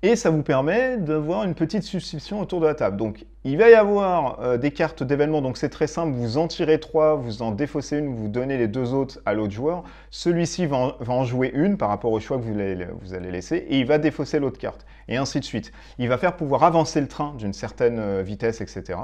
Et ça vous permet d'avoir une petite substitution autour de la table. Donc, il va y avoir des cartes d'événements. Donc, c'est très simple. Vous en tirez 3, vous en défaussez une, vous donnez les 2 autres à l'autre joueur. Celui-ci va en jouer une par rapport au choix que vous allez laisser. Et il va défausser l'autre carte. Et ainsi de suite. Il va faire pouvoir avancer le train d'une certaine vitesse, etc.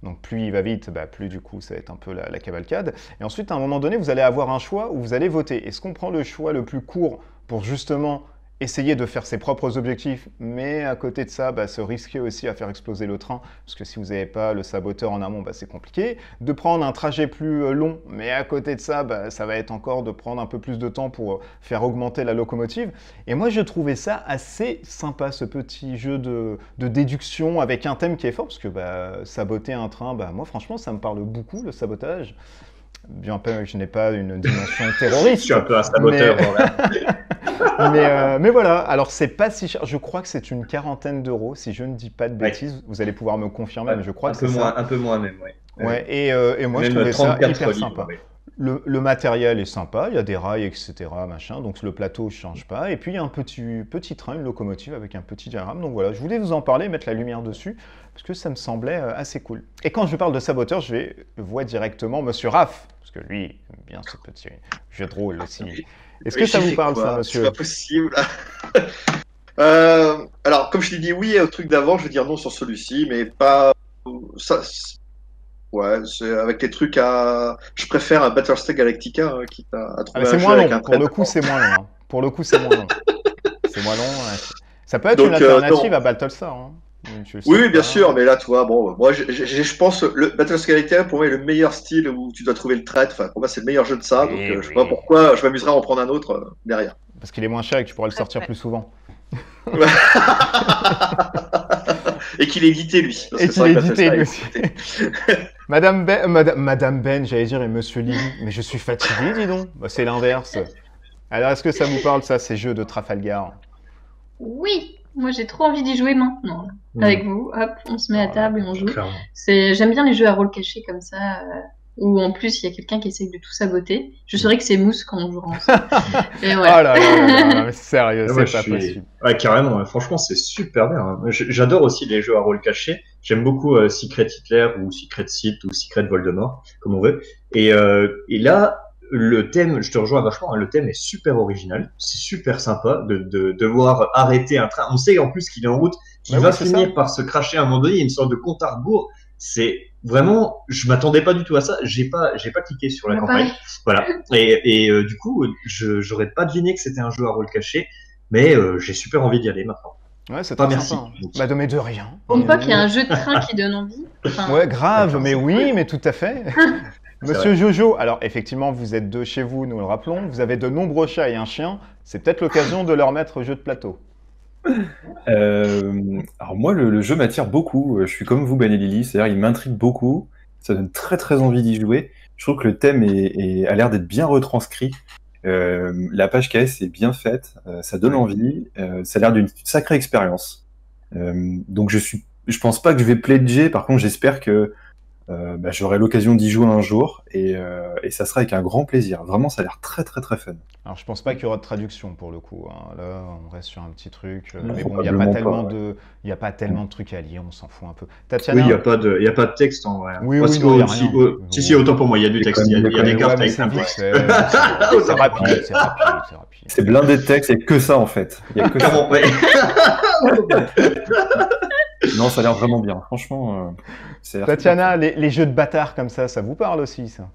Donc, plus il va vite, plus du coup, ça va être un peu la cavalcade. Et ensuite, à un moment donné, vous allez avoir un choix où vous allez voter. Est-ce qu'on prend le choix le plus court pour justement essayer de faire ses propres objectifs, mais à côté de ça, se risquer aussi à faire exploser le train, parce que si vous n'avez pas le saboteur en amont, c'est compliqué. De prendre un trajet plus long, mais à côté de ça, ça va être encore de prendre un peu plus de temps pour faire augmenter la locomotive. Et moi, je trouvais ça assez sympa, ce petit jeu de déduction avec un thème qui est fort, parce que saboter un train, moi franchement, ça me parle beaucoup, le sabotage. Bien que je n'ai pas une dimension terroriste. Je suis un peu un saboteur. Mais voilà, alors c'est pas si cher. Je crois que c'est une 40aine d'euros, si je ne dis pas de bêtises. Vous allez pouvoir me confirmer, mais je crois que c'est ça. Un peu moins même, ouais. Ouais, et moi je trouvais ça hyper sympa. Ouais. Le matériel est sympa, il y a des rails, etc. Machin, donc le plateau ne change pas. Et puis il y a un petit train, une locomotive avec un petit diagramme. Donc voilà, je voulais vous en parler, mettre la lumière dessus, parce que ça me semblait assez cool. Et quand je parle de saboteur, je vois directement Monsieur Raph, parce que lui, il aime bien ce petit jeu de rôle aussi. Est-ce que ça vous parle, ça, monsieur? C'est pas possible. Alors, comme je t'ai dit oui au truc d'avant, je vais dire non sur celui-ci, mais pas... Ça, ouais, c'est avec les trucs à... Je préfère un Battlestar Galactica qui t'a trouvé c'est moins long, pour le coup, c'est moins long. Pour le coup, c'est moins long. C'est moins long. Ça peut être une alternative à Battlestar. Oui, bien sûr, mais là, tu vois, bon, moi, je pense le Battlestar Galactica, pour moi, est le meilleur style où tu dois trouver le traître. Enfin, pour moi, c'est le meilleur jeu de ça, donc je sais pas pourquoi je m'amuserais à en prendre un autre derrière. Parce qu'il est moins cher et que tu pourrais le sortir plus souvent. Et qu'il est édité, lui. Et qu'il est édité, lui aussi. Madame Ben, j'allais dire, et Monsieur Lily, mais je suis fatigué, dis donc. C'est l'inverse. Alors, est-ce que ça vous parle, ça, ces jeux de Trafalgar? Oui. Moi, j'ai trop envie d'y jouer maintenant. Avec vous, hop, on se met à table et on joue. J'aime bien les jeux à rôle caché comme ça, où en plus, il y a quelqu'un qui essaye de tout saboter. Je saurais que c'est mousse quand on jouera ensemble. Et ouais. Oh là là, mais sérieux, c'est pas possible. Ouais, carrément, franchement, c'est super bien. J'adore aussi les jeux à rôle caché. J'aime beaucoup Secret Hitler ou Secret Sith ou Secret Voldemort, comme on veut. Et là, le thème, je te rejoins vachement, le thème est super original, c'est super sympa de devoir arrêter un train. On sait en plus qu'il est en route, qu'il va finir par se cracher à un moment donné, il y a une sorte de compte à rebours. C'est vraiment, je m'attendais pas du tout à ça, j'ai pas cliqué sur la campagne. Voilà. Et du coup, j'aurais pas deviné que c'était un jeu à rôle caché, mais j'ai super envie d'y aller maintenant. Ouais, c'est pas merci. Mais de rien. Pour pas qu'il y a un jeu de train qui donne envie. Enfin... Ouais, grave, mais oui, mais tout à fait. Monsieur Jojo, alors effectivement, vous êtes deux chez vous, nous le rappelons. Vous avez de nombreux chats et un chien. C'est peut-être l'occasion de leur mettre jeu de plateau. Alors moi, le jeu m'attire beaucoup. Je suis comme vous, Ben et Lily. C'est-à-dire, il m'intrigue beaucoup. Ça donne très très envie d'y jouer. Je trouve que le thème a l'air d'être bien retranscrit. La page KS est bien faite. Ça donne envie. Ça a l'air d'une sacrée expérience. Donc je pense pas que je vais pledger. Par contre, j'espère que j'aurai l'occasion d'y jouer un jour et ça sera avec un grand plaisir. Vraiment, ça a l'air très très très fun. Alors, je pense pas qu'il y aura de traduction pour le coup. Hein. Là, on reste sur un petit truc. Mais bon, il n'y a pas tellement de trucs à lire, on s'en fout un peu. Tatiana... Oui, il n'y a pas de texte en vrai. Oui, oui, non, si, autant pour moi, il y a du texte. Il y a des cartes avec un texte. C'est rapide, c'est rapide. C'est blindé de texte, il n'y a que ça en fait. Il y a que ça. Non, ça a l'air vraiment bien. Franchement, Tatiana, les jeux de bâtards comme ça vous parle aussi, ça?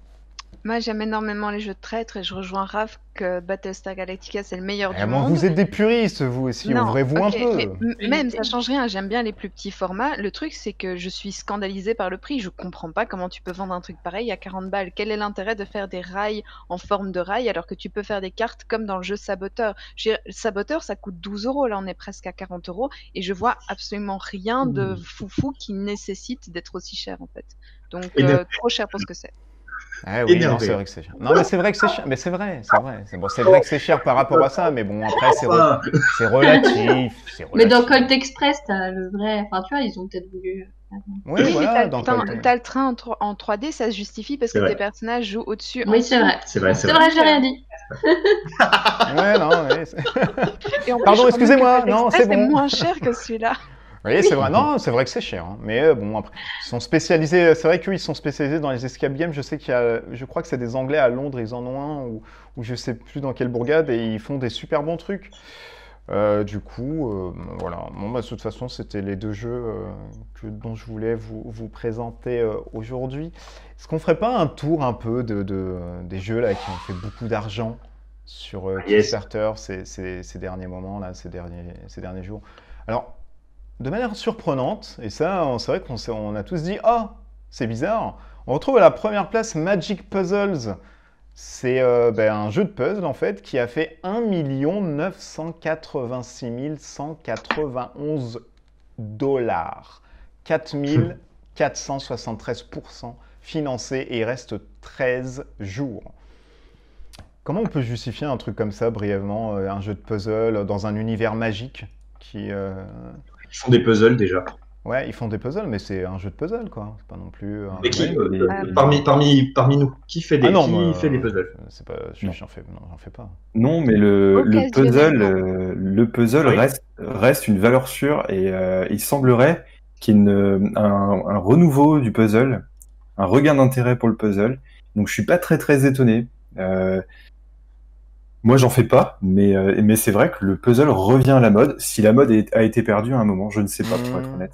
Moi, j'aime énormément les jeux de traîtres et je rejoins Raph que Battlestar Galactica, c'est le meilleur du monde. Vous êtes des puristes, vous aussi. Ouvrez-vous un peu. Mais même, ça change rien. J'aime bien les plus petits formats. Le truc, c'est que je suis scandalisée par le prix. Je comprends pas comment tu peux vendre un truc pareil à 40 balles. Quel est l'intérêt de faire des rails en forme de rails alors que tu peux faire des cartes comme dans le jeu Saboteur? Saboteur, ça coûte 12 €. Là, on est presque à 40 € et je vois absolument rien de foufou qui nécessite d'être aussi cher, en fait. Donc, trop cher pour ce que c'est. Ah oui, non, c'est vrai que c'est cher. Non, mais c'est vrai que c'est cher. Mais c'est vrai. Bon, c'est vrai que c'est cher par rapport à ça, mais bon, après, c'est relatif. Mais dans Colt Express, t'as le vrai. Enfin, tu vois, ils ont peut-être voulu. Oui, voilà. T'as le train en 3D, ça se justifie parce que tes personnages jouent au-dessus. Oui, c'est vrai. C'est vrai, j'ai rien dit. Ouais, non, ouais, Et en plus, Pardon, je crois excusez-moi, même que non, l'Express c'est bon. est moins cher que celui-là. Oui, c'est vrai. Non, c'est vrai que c'est cher, hein. Mais bon, après, ils sont spécialisés. C'est vrai qu'eux, ils sont spécialisés dans les escape games. Je sais je crois que c'est des Anglais à Londres. Ils en ont un ou je sais plus dans quelle bourgade et ils font des super bons trucs. Du coup, voilà. Bon, bah, de toute façon, c'était les deux jeux dont je voulais vous présenter aujourd'hui. Est-ce qu'on ferait pas un tour un peu des jeux là qui ont fait beaucoup d'argent sur Yes. Kickstarter ces derniers moments là, ces derniers jours? Alors, de manière surprenante, et ça, c'est vrai on a tous dit «Ah, c'est bizarre». On retrouve à la première place Magic Puzzles. C'est un jeu de puzzle en fait qui a fait 1 986 191 dollars. 4473% financé et il reste 13 jours. Comment on peut justifier un truc comme ça brièvement, un jeu de puzzle dans un univers magique qui, Ils font des puzzles déjà. Ouais, ils font des puzzles, mais c'est un jeu de puzzle, quoi. C'est pas non plus un... Mais qui, Ouais, mais- parmi nous, qui fait des, Ah non, qui moi, fait des puzzles? c'est pas, Non. j'en fais pas. Non, mais le puzzle, Oui. reste une valeur sûre et il semblerait qu'il y ait un renouveau du puzzle, un regain d'intérêt pour le puzzle. Donc je suis pas très étonné. Moi j'en fais pas, mais c'est vrai que le puzzle revient à la mode. Si la mode a été perdue à un moment, je ne sais pas pour être honnête.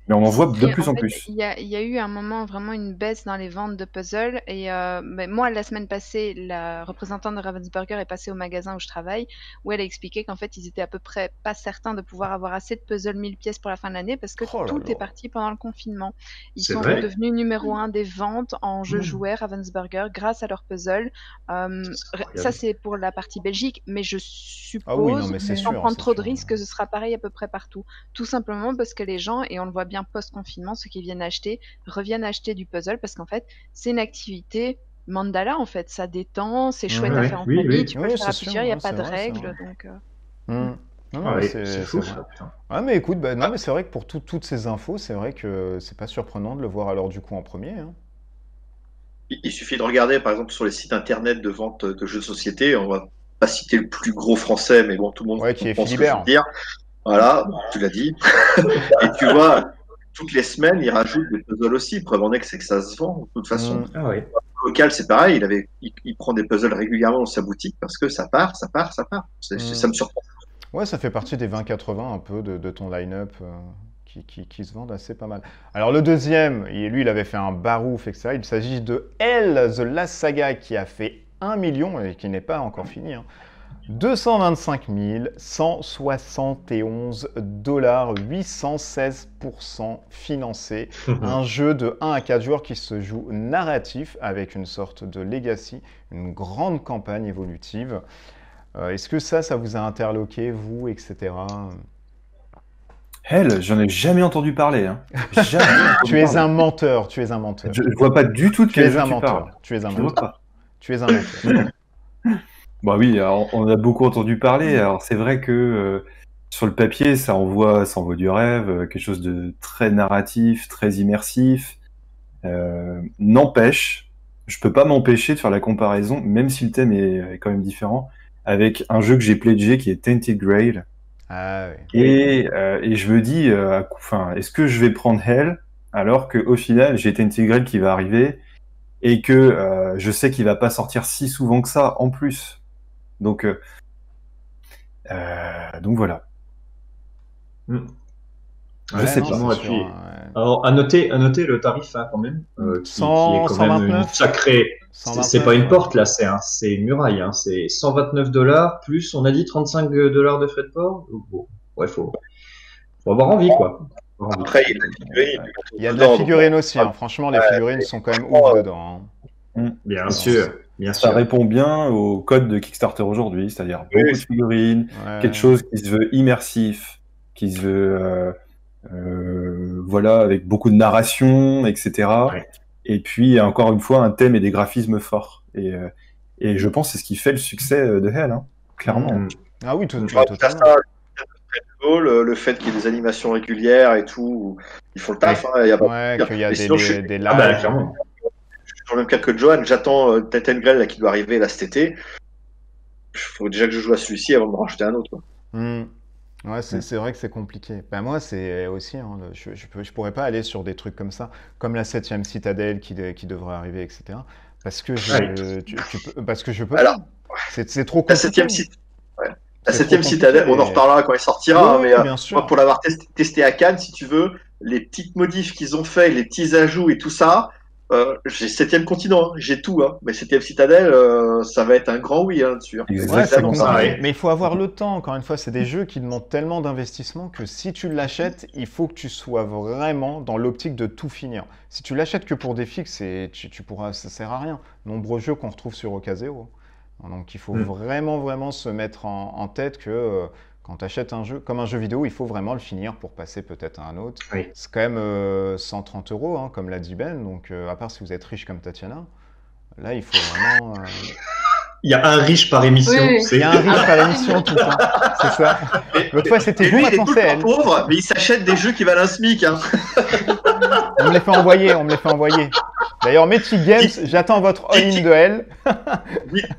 Mais on en voit de Si, plus en en fait, plus. il y a eu un moment vraiment une baisse dans les ventes de puzzles. Et mais moi, la semaine passée, la représentante de Ravensburger est passée au magasin où je travaille, où elle a expliqué qu'en fait, ils étaient à peu près pas certains de pouvoir avoir assez de puzzles 1000 pièces pour la fin de l'année parce que Oh là tout là. est parti pendant le confinement. Ils C'est sont vrai devenus numéro 1 des ventes en jeux jouets Ravensburger grâce à leurs puzzles. Ça, c'est pour la partie Belgique, mais je Ah oui, non, suppose, mais c'est sans sûr, prendre c'est trop de sûr. risques, que ce sera pareil à peu près partout. Tout simplement parce que les gens, et on le voit bien post-confinement, ceux qui viennent acheter, reviennent acheter du puzzle parce qu'en fait, c'est une activité mandala en fait. Ça détend, c'est chouette à Ouais, faire en oui, famille, oui. tu peux Oui, le faire à c'est plusieurs, sûr, il n'y a ouais, pas c'est de vrai, c'est règles. vrai. Donc, Non, non, Ah mais oui, c'est c'est fou vrai. ça, putain. Ouais, mais écoute, non, mais c'est vrai que pour toutes ces infos, c'est vrai que c'est pas surprenant de le voir alors du coup en premier, hein. Il suffit de regarder, par exemple, sur les sites internet de vente de jeux de société. On va pas citer le plus gros français, mais bon, tout le monde Ouais, qui est comprend ce que je veux Philibert. dire. Voilà, tu l'as dit. Et tu vois, toutes les semaines, il rajoute des puzzles aussi. Preuve en est que c'est que ça se vend, de toute façon. Mm. Ah oui. Le local, c'est pareil. Il prend des puzzles régulièrement dans sa boutique parce que ça part. Ça me surprend. Ouais, ça fait partie des 20-80 un peu de ton line-up qui se vendent assez pas mal. Alors le deuxième, lui, il avait fait un barouf, etc. Il s'agit de Hell, The Last Saga, qui a fait 1 million et qui n'est pas encore fini, hein. 225 171 dollars, 816% financé. Un jeu de 1 à 4 joueurs qui se joue narratif avec une sorte de legacy, une grande campagne évolutive. Est-ce que ça vous a interloqué, vous, etc. Hell, j'en ai jamais entendu parler. Hein. Jamais entendu Tu es parler. un menteur, tu es un menteur. Je vois pas du tout de Tu quel es jeu un tu parles. menteur, tu es un Je vois menteur. pas. Tu es un menteur. Bah oui, alors, on a beaucoup entendu parler. Alors c'est vrai que sur le papier, ça envoie du rêve, quelque chose de très narratif, très immersif. N'empêche, je peux pas m'empêcher de faire la comparaison, même si le thème est quand même différent, avec un jeu que j'ai pledgé qui est Tainted Grail. Ah oui. Et je me dis, enfin, est-ce que je vais prendre Hell alors qu'au final j'ai Tainted Grail qui va arriver et que je sais qu'il va pas sortir si souvent que ça en plus. Donc voilà. Mm. Je Ouais, sais non, pas. effectivement, c'est et sûr, puis, ouais. alors, à noter le tarif, hein, quand même, qui est quand même 129. une sacrée. C'est pas une porte là, c'est une muraille. Hein. C'est 129 dollars plus, on a dit 35 dollars de frais de port. Bon, ouais, faut avoir envie, quoi. Avoir envie. Après, il y a la figurine. Il y a de la figurine aussi, hein. Franchement, les figurines sont quand même ouf dedans, hein. Bien Non, sûr, bien Ça sûr. répond bien au code de Kickstarter aujourd'hui, c'est-à-dire Oui, beaucoup de figurines, Ouais. quelque chose qui se veut immersif, qui se veut voilà, avec beaucoup de narration, etc. Ouais. Et puis encore une fois un thème et des graphismes forts. Et je pense que c'est ce qui fait le succès de Hell, hein, clairement. Mm. Ah oui, T'as totalement. ça, le fait qu'il y ait des animations régulières et tout, ils font le taf. Hein, y a pas Ouais, de- qu'il y a Mais des sinon, je suis lives. Ah bah, clairement. sur le même cas que Johan. J'attends Tainted Grail là, qui doit arriver là cet été. faut déjà que je joue à celui-ci avant de me racheter un autre, quoi. Ouais, c'est vrai que c'est compliqué. Ben moi, c'est aussi, hein, je pourrais pas aller sur des trucs comme ça, comme la 7e citadelle qui devrait arriver, etc. Parce que parce que je peux Alors, pas. C'est trop la compliqué. 7e ouais. La C'est trop 7e citadelle, on en compliqué. reparlera quand il sortira, hein, Oui, mais oui, bien moi, sûr. pour l'avoir testé à Cannes, si tu veux, les petites modifs qu'ils ont fait, les petits ajouts et tout ça, j'ai 7e continent, hein, j'ai tout, hein. Mais 7e citadelle, ça va être un grand oui hein, dessus. Hein. Ouais, c'est Exactement ça. compliqué, ouais. mais il faut avoir le temps. Encore une fois, c'est des jeux qui demandent tellement d'investissement que si tu l'achètes, il faut que tu sois vraiment dans l'optique de tout finir. Si tu l'achètes que pour des fixes, tu pourras, ça sert à rien. Nombreux jeux qu'on retrouve sur Ocaseo. Donc il faut vraiment se mettre en tête que quand tu achètes un jeu, comme un jeu vidéo, il faut vraiment le finir pour passer peut-être à un autre. Oui. C'est quand même 130 €, hein, comme l'a dit Ben. Donc à part si vous êtes riche comme Tatiana, là il faut vraiment. Il y a un riche par émission. Oui, oui. Il y a un riche par émission tout le temps, c'est ça. L'autre fois c'était Et vous, lui, il est maintenant tout c'est le elle. temps pauvre, mais il s'achète des jeux qui valent un SMIC. Hein. On me les fait envoyer. D'ailleurs, Mythic Games, j'attends votre all-in de elle.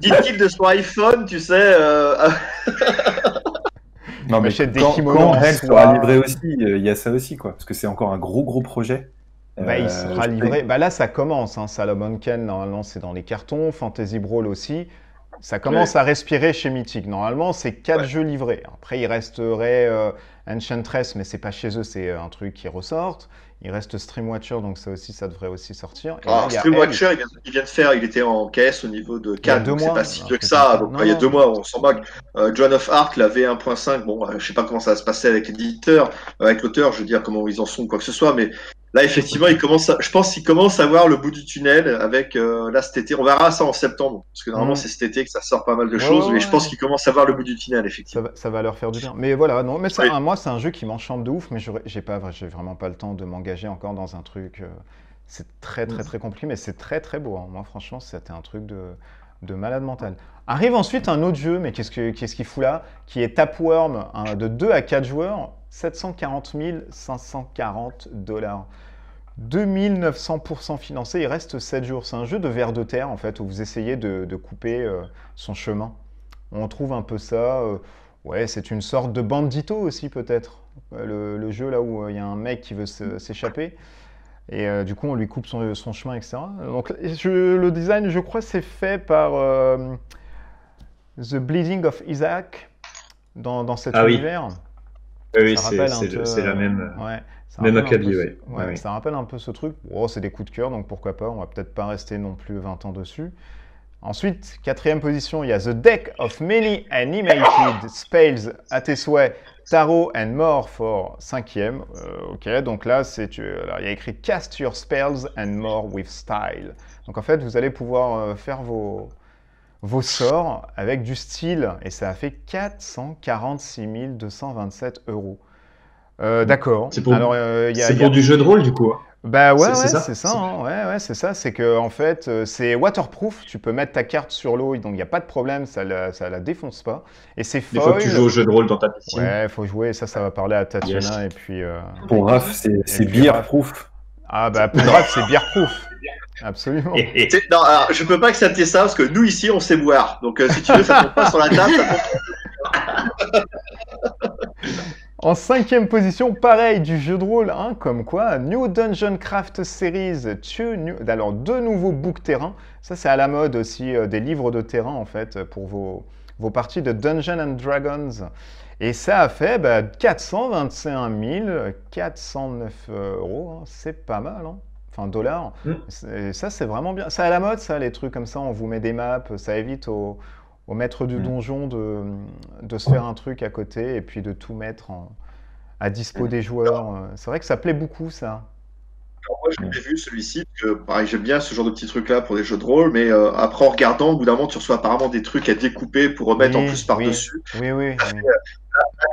Dit-il de son iPhone, tu sais. Non, mais Achète des quand kimonos en elle soie. sera livrée aussi, il y a ça aussi, quoi. Parce que c'est encore un gros projet. Bah, il sera livré. Bah, là, ça commence. Hein. Salomon Ken, normalement, c'est dans les cartons. Fantasy Brawl aussi. Ça commence à respirer chez Mythic. Normalement, c'est 4 jeux livrés. Après, il resterait Enchantress, mais c'est pas chez eux, c'est un truc qui ressorte. Il reste Streamwatcher, donc ça aussi, ça devrait aussi sortir. Et là, Alors, il y a Streamwatcher, il vient de faire, il était en caisse au niveau de Il y a Cannes, 2 donc c'est mois, pas si un vieux que truc ça. comme ça. Donc, Non, il y a non. 2 mois, on s'en moque. Joan of Arc, la V1.5, bon, je sais pas comment ça va se passer avec l'éditeur, avec l'auteur, je veux dire, comment ils en sont, quoi que ce soit, mais là, effectivement, je pense qu'ils commencent à voir le bout du tunnel avec, là, cet été. On verra ça en septembre, parce que normalement, c'est cet été que ça sort pas mal de choses, mais je pense qu'ils commencent à voir le bout du tunnel, effectivement. Ça va leur faire du bien. Mais voilà, non, mais Oui. moi, c'est un jeu qui m'enchante de ouf, mais j'ai vraiment pas le temps de m'engager encore dans un truc. C'est très compliqué, mais c'est très beau. Hein. Moi, franchement, c'était un truc de malade mental. Arrive ensuite un autre jeu, mais qu'est-ce qu'il fout là? Qui est Tapworm, de 2 à 4 joueurs, 740 540 $. 2900% financé, il reste 7 jours. C'est un jeu de vers de terre, en fait, où vous essayez de couper son chemin. On trouve un peu ça. Ouais, c'est une sorte de Bandito aussi, peut-être. Le jeu là où il y a un mec qui veut s'échapper. Et du coup, on lui coupe son chemin, etc. Donc, le design, je crois, c'est fait par The Bleeding of Isaac dans cet univers. Oui, Ça rappelle un peu, c'est la même. Ouais, ça Même rappelle un acabit, peu ouais. Ouais. Ça rappelle un peu ce truc. Oh, c'est des coups de cœur, donc pourquoi pas. On va peut-être pas rester non plus 20 ans dessus. Ensuite, 4e position, il y a The Deck of Many Animated Spells à tes souhaits, Tarot and More for 5e. Ok, donc là, alors, il y a écrit Cast your spells and more with style. Donc en fait, vous allez pouvoir faire vos sorts avec du style, et ça a fait 446 227 €. D'accord. C'est pour, Alors, c'est pour du jeu de rôle, du coup. Bah ouais, C'est ça c'est ça. Hein. Ouais, c'est ça. C'est que en fait, c'est waterproof. Tu peux mettre ta carte sur l'eau, donc il n'y a pas de problème, ça la défonce pas. Et c'est Des foil. fois que tu joues au jeu de rôle dans ta piscine. Ouais, faut jouer. Ça va parler à Tatiana et puis. Pour Raph, c'est puis beer Raph. proof. Ah bah pour Raph, c'est beer proof. Absolument. Non, alors, je peux pas accepter ça parce que nous ici on sait boire. Donc si tu veux, ça tombe pas sur la table. Ça tombe... En 5e position, pareil, du jeu de rôle, hein, comme quoi, New Dungeon Craft Series, alors 2 nouveaux books terrain. Ça, c'est à la mode aussi, des livres de terrain, en fait, pour vos parties de Dungeons and Dragons. Et ça a fait 421 409 €. Hein. C'est pas mal, hein. Enfin, dollars. Et ça, c'est vraiment bien. C'est à la mode, ça, les trucs comme ça. On vous met des maps, ça évite au maître du donjon de se faire un truc à côté et puis de tout mettre à dispo des joueurs. C'est vrai que ça plaît beaucoup, ça. Alors moi, je l'ai vu celui-ci, parce que pareil, j'aime bien ce genre de petits trucs-là pour des jeux de rôle, mais après, en regardant, au bout d'un moment, tu reçois apparemment des trucs à découper pour remettre en plus par-dessus. Oui.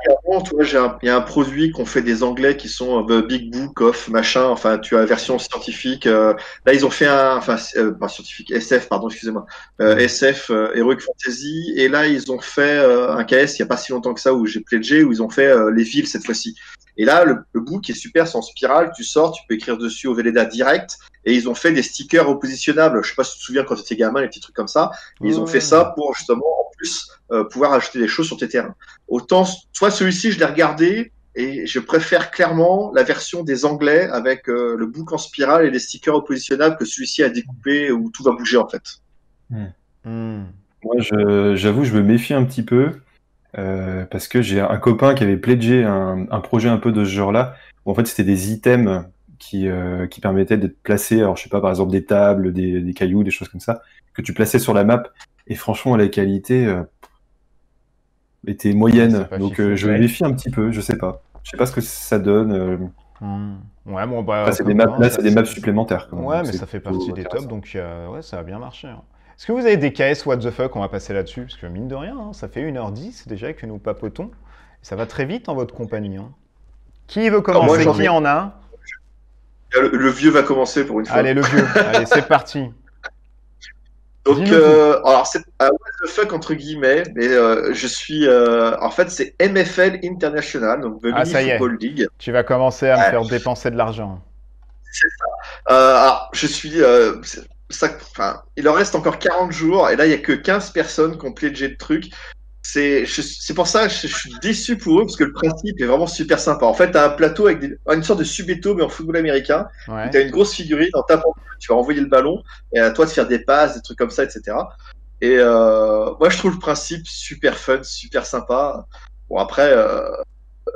Clairement, tu vois, il y a un produit qu'on fait des Anglais qui sont The Big Book of machin, enfin, tu as la version scientifique. Là, ils ont fait pas scientifique, SF, pardon, excusez-moi, SF, Heroic Fantasy, et là, ils ont fait un KS il n'y a pas si longtemps que ça où j'ai pledgé, où ils ont fait les villes cette fois-ci. Et là, le book est super, c'est en spirale, tu sors, tu peux écrire dessus au Velleda direct, et ils ont fait des stickers repositionnables. Je sais pas si tu te souviens quand tu étais gamin, les petits trucs comme ça. Ils ont fait ça pour justement en plus pouvoir ajouter des choses sur tes terrains. Autant, soit celui-ci, je l'ai regardé et je préfère clairement la version des Anglais avec le bouc en spirale et les stickers repositionnables que celui-ci a découpé où tout va bouger en fait. Moi, j'avoue, je me méfie un petit peu parce que j'ai un copain qui avait pledgé un projet un peu de ce genre-là, où en fait c'était des items qui permettaient d'être placés, alors je sais pas, par exemple des tables, des cailloux, des choses comme ça, que tu plaçais sur la map, et franchement la qualité était moyenne, donc je me méfie un petit peu, je sais pas ce que ça donne. Ouais, bon, bah, Après, c'est des maps, là, c'est des maps supplémentaires. Quand même. Ouais, Donc, mais c'est ça fait plutôt partie des tops, intéressant. donc ouais, ça a bien marché. Hein. Est-ce que vous avez des KS What the fuck? On va passer là-dessus, parce que mine de rien, hein, ça fait 1h10 déjà que nous papotons. Ça va très vite en votre compagnie. Hein. Qui veut commencer? moi, j'en Qui ai- en a? Le vieux va commencer pour une fois. Allez, le vieux. Allez, c'est parti. Donc, Dis-nous tout. alors c'est what the fuck entre guillemets, mais je suis, en fait, c'est MFL International, donc The Ah, Mini ça y est. Football League. Tu vas commencer à me Ouais. faire dépenser de l'argent. Alors, je suis, enfin, il en reste encore 40 jours, et là, il y a que 15 personnes qui ont pledgé le truc. C'est pour ça que je suis déçu pour eux, parce que le principe est vraiment super sympa. En fait, tu as un plateau avec une sorte de Subito, mais en football américain. Ouais. Tu as une grosse figurine, en tapant, tu vas envoyer le ballon, et à toi de faire des passes, des trucs comme ça, etc. Et moi, je trouve le principe super fun, super sympa. Bon, après,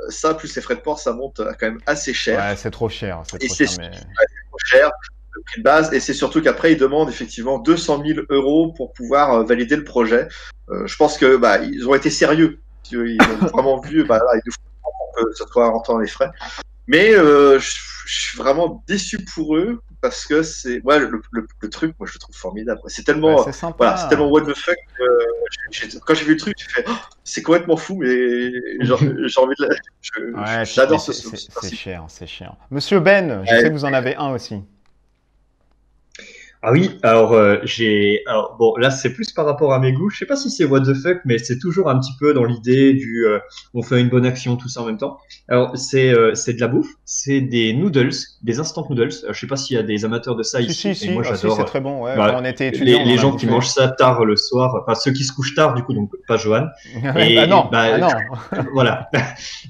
ça, plus les frais de port, ça monte quand même assez cher. Ouais, c'est trop cher. C'est Et trop c'est cher, mais... trop cher, le prix de base, et c'est surtout qu'après, ils demandent effectivement 200 000 € pour pouvoir valider le projet. Je pense que ils ont été sérieux. Ils ont vraiment vu, là, il nous faut pour que ça soit rentré dans les frais. Mais je suis vraiment déçu pour eux parce que c'est le truc, moi je le trouve formidable. C'est tellement, Ouais, c'est sympa. voilà, c'est tellement what the fuck. Quand j'ai vu le truc, j'ai fait, oh, c'est complètement fou, mais j'ai envie de Ouais, j'adore mais ce c'est principe. cher, c'est cher. Monsieur Ben, je Ouais. sais que vous en avez un aussi. Ah oui, alors bon, là c'est plus par rapport à mes goûts. Je sais pas si c'est what the fuck, mais c'est toujours un petit peu dans l'idée du on fait une bonne action tout ça en même temps. Alors c'est de la bouffe, c'est des noodles, des instant noodles. Je sais pas s'il y a des amateurs de ça ici. Si, Et moi ah, si, j'adore. c'est très bon. Ouais. Bah, Quand on était étudiants, on les en a gens qui bouffé. mangent ça tard le soir, enfin ceux qui se couchent tard du coup, donc pas Johan. Ouais, bah non, bah, ah non. Voilà.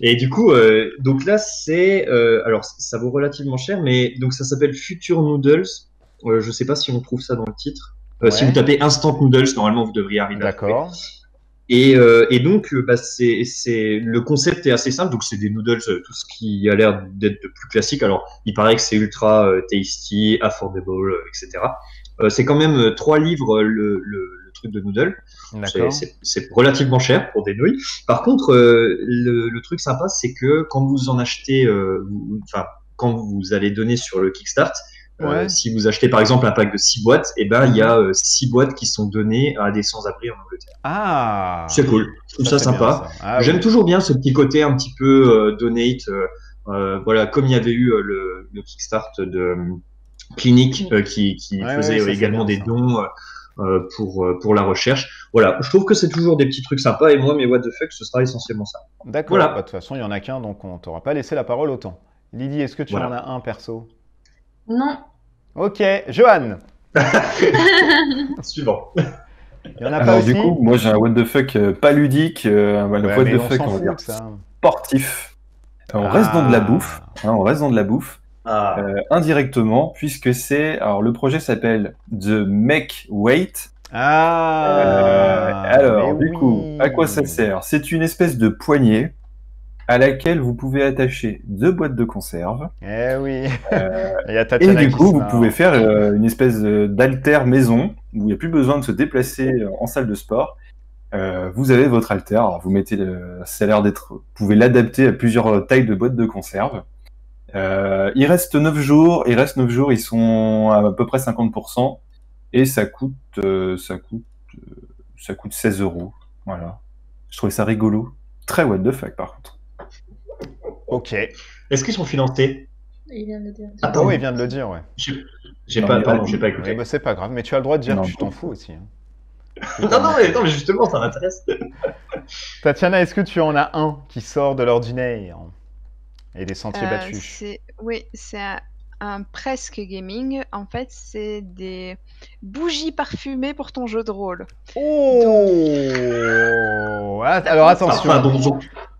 Et du coup, donc là c'est alors ça vaut relativement cher, mais donc ça s'appelle Future Noodles. Je sais pas si on trouve ça dans le titre. Si Ouais. vous tapez Instant Noodles, normalement vous devriez arriver à trouver. D'accord. Et donc, le concept est assez simple. Donc, c'est des noodles, tout ce qui a l'air d'être de plus classique. Alors, il paraît que c'est ultra tasty, affordable, etc. C'est quand même 3 livres le truc de noodles. D'accord. C'est relativement cher pour des nouilles. Par contre, le truc sympa, c'est que quand vous en achetez, quand vous allez donner sur le Kickstart, Ouais. si vous achetez par exemple un pack de 6 boîtes, et ben il y a 6 boîtes qui sont données à des sans-abri en Angleterre. Ah. C'est cool, je trouve ça c'est bien, sympa. ça. Ah, J'aime oui. toujours bien ce petit côté un petit peu donate. Voilà, comme il y avait eu le Kickstart de Clinique qui Ouais, faisait ça, c'est également bien, des ça. dons pour la recherche. Voilà, je trouve que c'est toujours des petits trucs sympas et moi, mes what the fuck, ce sera essentiellement ça. D'accord. Voilà. Bah, de toute façon, il y en a qu'un, donc on t'aura pas laissé la parole autant. Lydie, est-ce que tu Voilà. en as un perso? Non. Ok. Johan, Suivant. il y en a pas Alors aussi? du coup, moi j'ai un what the fuck pas ludique, un Ouais, what mais the on fuck s'en on va fout dire de ça. sportif. On reste dans de la Ah. bouffe, hein, on reste dans de la bouffe. Ah, Indirectement, puisque c'est... Alors, le projet s'appelle The Make Weight. Ah. Alors, mais du coup, oui. à quoi ça sert? C'est une espèce de poignée à laquelle vous pouvez attacher 2 boîtes de conserve. Eh oui. Il y a Et Tatiana du qui coup, se vous marre. pouvez faire une espèce d'halter maison, où il n'y a plus besoin de se déplacer en salle de sport. Vous avez votre halter, alors vous mettez ça a l'air d'être... Vous pouvez l'adapter à plusieurs tailles de boîtes de conserve. Il reste 9 jours, ils sont à peu près 50%, et ça coûte 16 €. Voilà. Je trouvais ça rigolo. Très what the fuck, par contre. Ok. est-ce qu'ils sont financés? Il vient de le dire. Ah, Oh, pardon. il vient de le dire, ouais. J'ai Non, pas, mais pardon, ouais, j'ai pas Oui, écouté. bah, c'est pas grave, mais tu as le droit de dire Non, que tu t'en non. fous aussi. Hein. Non, mais justement, ça m'intéresse. Tatiana, est-ce que tu en as un qui sort de l'ordinaire et des sentiers battus? Oui, c'est un presque gaming. En fait, c'est des bougies parfumées pour ton jeu de rôle. Oh alors attention. Enfin, donjon.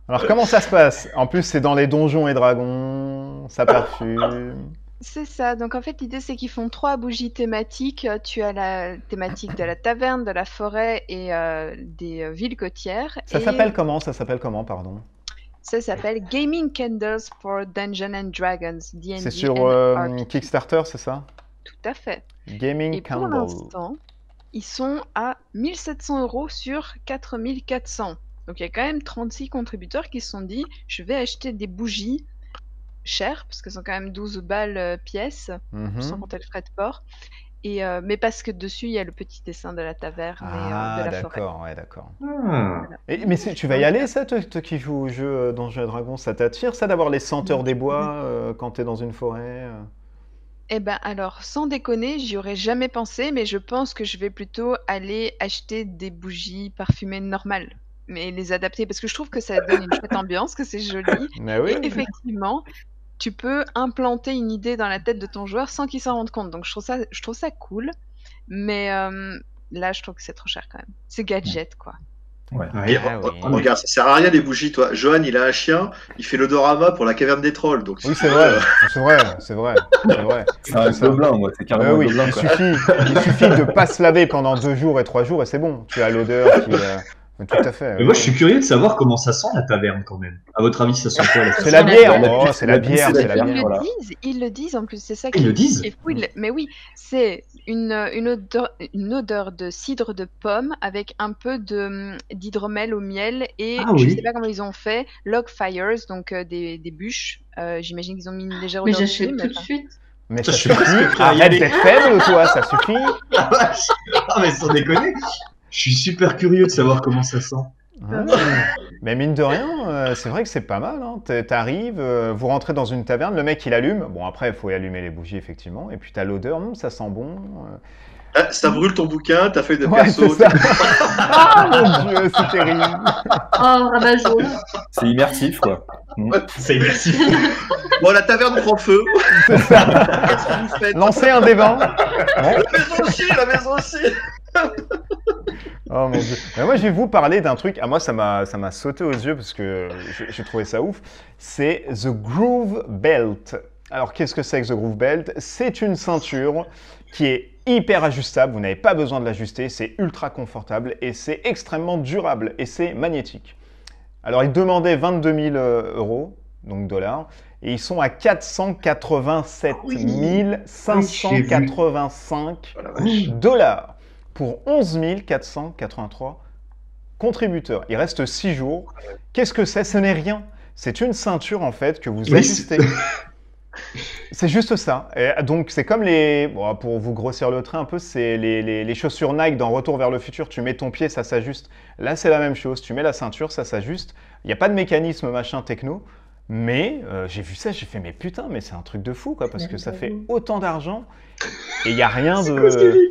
Alors comment ça se passe? En plus, c'est dans les donjons et dragons, ça parfume. C'est ça. Donc en fait, l'idée c'est qu'ils font 3 bougies thématiques. Tu as la thématique de la taverne, de la forêt et des villes côtières. Ça Et s'appelle comment? Ça s'appelle comment, pardon? ça s'appelle Gaming Candles for Dungeons and Dragons. D&D C'est sur and RPG. Kickstarter, c'est ça? Tout à fait. Gaming Et pour Candle. l'instant, ils sont à 1 700 € sur 4 400. Donc il y a quand même 36 contributeurs qui se sont dit je vais acheter des bougies chères, parce qu'elles sont quand même 12 balles pièce, sans Mhm. compter le frais de port. Et, mais parce que dessus il y a le petit dessin de la taverne et Ah, de la forêt. d'accord, ouais, d'accord. Ah. Mais tu vas y aller, ça, toi qui joues au jeu Donjons et Dragons, ça t'attire, ça, d'avoir les senteurs des bois quand t'es dans une forêt Eh ben alors, sans déconner, j'y aurais jamais pensé, mais je pense que je vais plutôt aller acheter des bougies parfumées normales, mais les adapter, parce que je trouve que ça donne une chouette ambiance, que c'est joli. Mais oui. Et effectivement, tu peux implanter une idée dans la tête de ton joueur sans qu'il s'en rende compte. Donc je trouve ça cool, mais là, je trouve que c'est trop cher quand même. C'est gadget, quoi. Ouais. Ouais. Ah oui. Regarde, ça sert à rien les bougies, toi. Johan, il a un chien, il fait l'odorama pour la caverne des trolls. Donc, Oui, c'est vrai, c'est vrai, c'est vrai, c'est vrai. C'est un gobelin, moi, c'est carrément un Oui, gobelin, il quoi. suffit de pas se laver pendant 2 jours et 3 jours et c'est bon. Tu as l'odeur qui... Tout à fait. Mais moi, je suis curieux de savoir comment ça sent la taverne quand même. À votre avis, ça sent quoi la C'est taverne la Ça sent bière. la Oh, c'est la bière, c'est la Ils bière. le voilà. disent, ils le disent en plus, c'est ça Ils le disent qui est fou. Mais oui, c'est une odeur de cidre de pomme avec un peu d'hydromel au miel et Ah je oui. sais pas comment ils ont fait, log fires, donc des bûches. J'imagine qu'ils ont mis une légère Mais odeur dessus, j'achète mais tout de enfin, suite. Mais Ça, ça je suis presque suffit. prêt à y Arrête aller. d'être faible, toi, ça suffit. Ah, mais sans déconner. Je suis super curieux de savoir comment ça sent. Ouais. Mais mine de rien, c'est vrai que c'est pas mal. Hein. T'arrives, vous rentrez dans une taverne, le mec il allume. Bon, après, il faut y allumer les bougies, effectivement. Et puis t'as l'odeur, ça sent bon. Ah, ça brûle ton bouquin, ta feuille de Ouais, perso. c'est ça. Ah mon dieu, c'est terrible. Oh, rabat-joie. C'est immersif, quoi. C'est immersif. Bon, la taverne prend feu. C'est ça. Qu'est-ce que vous faites? Lancez un des 20. Bon. La maison aussi, la maison aussi. Oh mon dieu. Mais moi, je vais vous parler d'un truc. Ah, moi, ça m'a sauté aux yeux parce que j'ai trouvé ça ouf. C'est The Groove Belt. Alors, qu'est-ce que c'est que The Groove Belt? C'est une ceinture qui est hyper ajustable. Vous n'avez pas besoin de l'ajuster. C'est ultra confortable et c'est extrêmement durable et c'est magnétique. Alors, ils demandaient 22 000 euros, donc dollars, et ils sont à 487 585 Voilà, vache. dollars pour 11 483 contributeurs. Il reste 6 jours. Qu'est-ce que c'est? Ce n'est rien. C'est une ceinture en fait que vous Oui, ajustez. C'est juste ça. Et donc c'est comme les... Bon, pour vous grossir le trait un peu, c'est les chaussures Nike dans Retour vers le futur. Tu mets ton pied, ça s'ajuste. Là c'est la même chose. Tu mets la ceinture, ça s'ajuste. Il n'y a pas de mécanisme machin techno. Mais j'ai vu ça, j'ai fait mais putain, mais c'est un truc de fou quoi, parce que ça fait autant d'argent et il y a rien de,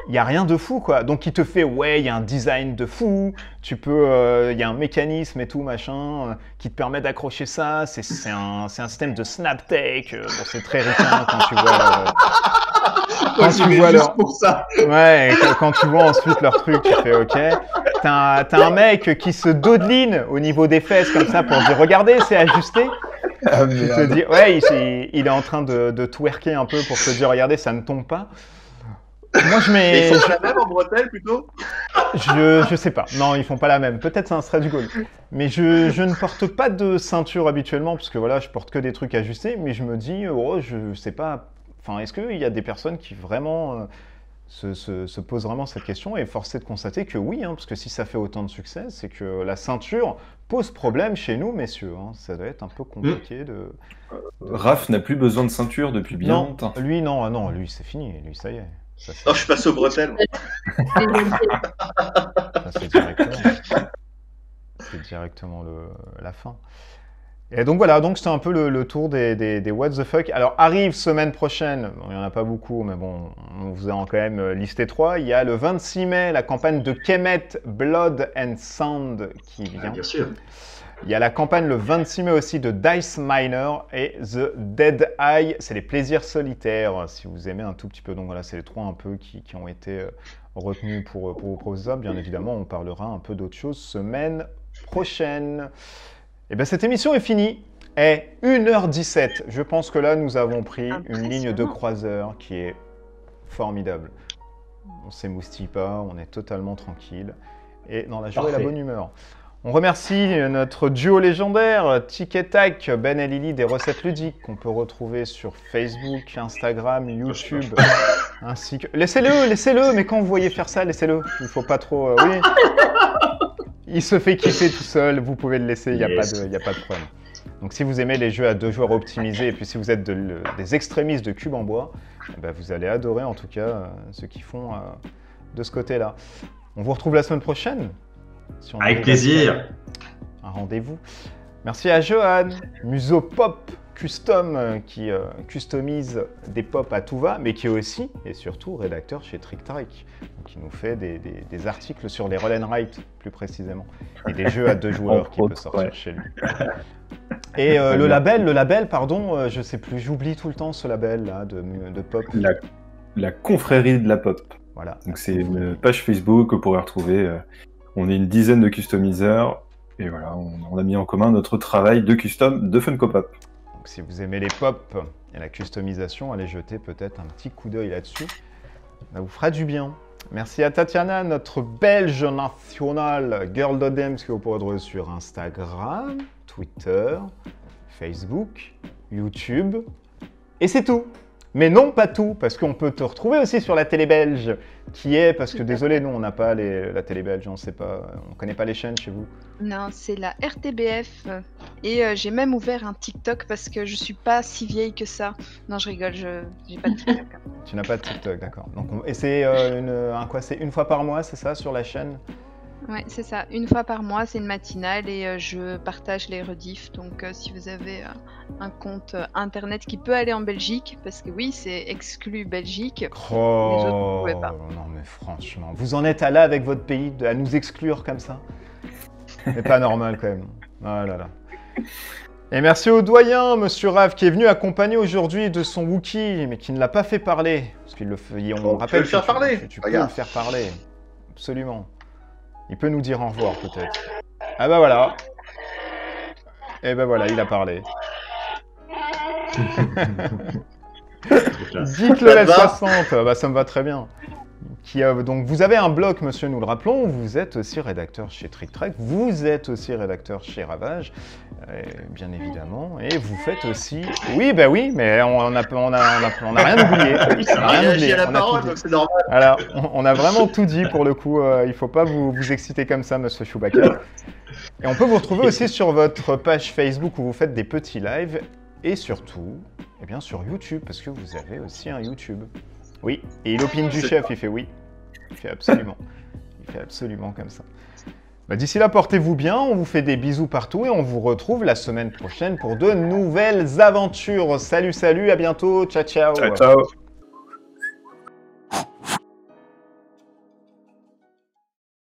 il y a rien de fou quoi. Donc il te fait ouais, il y a un design de fou, tu peux, il y a un mécanisme et tout machin qui te permet d'accrocher ça. C'est un système de SnapTech. Bon, c'est très ricain quand tu vois. Moi, j'y vais juste leur... pour ça. Ouais, quand tu vois ensuite leur truc, tu fais ok. T'as un mec qui se dodeline au niveau des fesses comme ça pour dire regardez, c'est ajusté. Ah, Tu te dis ouais, il est en train de twerker un peu pour te dire regardez, ça ne tombe pas. Moi je mets. Et ils font la même en bretelle plutôt? Je sais pas. Non, ils font pas la même. Peut-être c'est un stretch goal. Mais je ne porte pas de ceinture habituellement parce que voilà, je porte que des trucs ajustés. Mais je me dis oh, je sais pas. Enfin, est-ce qu'il y a des personnes qui vraiment se posent vraiment cette question, et force est de constater que oui, hein, parce que si ça fait autant de succès, c'est que la ceinture pose problème chez nous, messieurs. Hein. Ça doit être un peu compliqué de... Raph n'a plus besoin de ceinture depuis bien Non, longtemps. lui, non, non, lui, c'est fini. Lui, ça y est. Ça, Non, je suis passé aux bretelles. c'est directement la fin. Et donc voilà, donc c'était un peu le tour des what the fuck. Alors arrive semaine prochaine, bon, il n'y en a pas beaucoup, mais bon, on vous a quand même listé 3. Il y a le 26 mai, la campagne de Kemet, Blood and Sound qui vient. Bien sûr. Il y a la campagne le 26 mai aussi de Dice Miner et The Dead Eye, c'est les plaisirs solitaires, si vous aimez un tout petit peu. Donc voilà, c'est les 3 un peu qui ont été retenus pour vous proposer ça. Bien évidemment, on parlera un peu d'autres choses semaine prochaine. Et bien cette émission est finie. 1h17. Je pense que là, nous avons pris une ligne de croiseur qui est formidable. On ne s'émoustille pas, on est totalement tranquille et dans la joie et la bonne humeur. On remercie notre duo légendaire, Tic et Tac, Ben et Lily des recettes ludiques qu'on peut retrouver sur Facebook, Instagram, YouTube, ainsi que... Laissez-le, mais quand vous voyez faire ça, laissez-le. Il ne faut pas trop... oui. Il se fait kiffer tout seul, vous pouvez le laisser, il n'y a pas de problème. Donc si vous aimez les jeux à 2 joueurs optimisés, et puis si vous êtes des extrémistes de cubes en bois, ben vous allez adorer en tout cas ceux qui font de ce côté-là. On vous retrouve la semaine prochaine. Si on Avec plaisir. Un rendez-vous. Merci à Johan, Muso Pop Custom, qui customise des pop à tout va, mais qui est aussi et surtout rédacteur chez Trick Track, qui nous fait des articles sur les roll and write plus précisément, et des jeux à 2 joueurs qui peut sortir chez lui. Et le label, pardon, je sais plus, j'oublie tout le temps ce label là de pop. La confrérie de la pop. Voilà. Donc c'est une page Facebook que vous pourrez retrouver. On est une dizaine de customiseurs et voilà, on a mis en commun notre travail de custom de Funko Pop. Donc si vous aimez les pop et la customisation, allez jeter peut-être un petit coup d'œil là-dessus. Ça vous fera du bien. Merci à Tatiana, notre belge nationale Girl Dodems, que vous pourrez retrouver sur Instagram, Twitter, Facebook, YouTube. Et c'est tout. Mais non, pas tout, parce qu'on peut te retrouver aussi sur la télé belge, qui est, parce que désolé, nous on n'a pas la télé belge, on sait pas, on connaît pas les chaînes chez vous. Non, c'est la RTBF. Et j'ai même ouvert un TikTok parce que je suis pas si vieille que ça. Non, je rigole, j'ai pas de TikTok. Tu n'as pas de TikTok, d'accord. Donc, et c'est c'est une fois par mois, c'est ça, sur la chaîne? Ouais, c'est ça. Une fois par mois, c'est une matinale et je partage les rediffs. Donc, si vous avez un compte internet qui peut aller en Belgique, parce que oui, c'est exclu Belgique. Oh, les autres, vous pouvez pas. non mais franchement, vous en êtes à là avec votre pays, à nous exclure comme ça? C'est pas normal quand même. Oh là là. Et merci au doyen, Monsieur Rav, qui est venu accompagner aujourd'hui de son Wookie, mais qui ne l'a pas fait parler. Parce qu'il le fait. On rappelle le faire parler. Tu peux le faire parler. Absolument. Il peut nous dire au revoir, peut-être. Ah bah voilà. Et bah voilà, il a parlé. Dites-le la 60, bah ça me va très bien. Donc vous avez un blog, monsieur, nous le rappelons, vous êtes aussi rédacteur chez Trick Track, vous êtes aussi rédacteur chez Ravage, bien évidemment, et vous faites aussi... Oui, bah oui, mais on n'a rien oublié. On a rien oublié. La parole, donc c'est normal. Alors, on a vraiment tout dit pour le coup, il ne faut pas vous exciter comme ça, monsieur Chewbacca. Et on peut vous retrouver aussi sur votre page Facebook où vous faites des petits lives, et surtout, eh bien, sur YouTube, parce que vous avez aussi un YouTube. Oui, et il opine du chef, il fait oui. Il fait absolument. Il fait absolument comme ça. Bah, d'ici là, portez-vous bien, on vous fait des bisous partout et on vous retrouve la semaine prochaine pour de nouvelles aventures. Salut, salut, à bientôt, ciao, ciao. Ciao, ciao.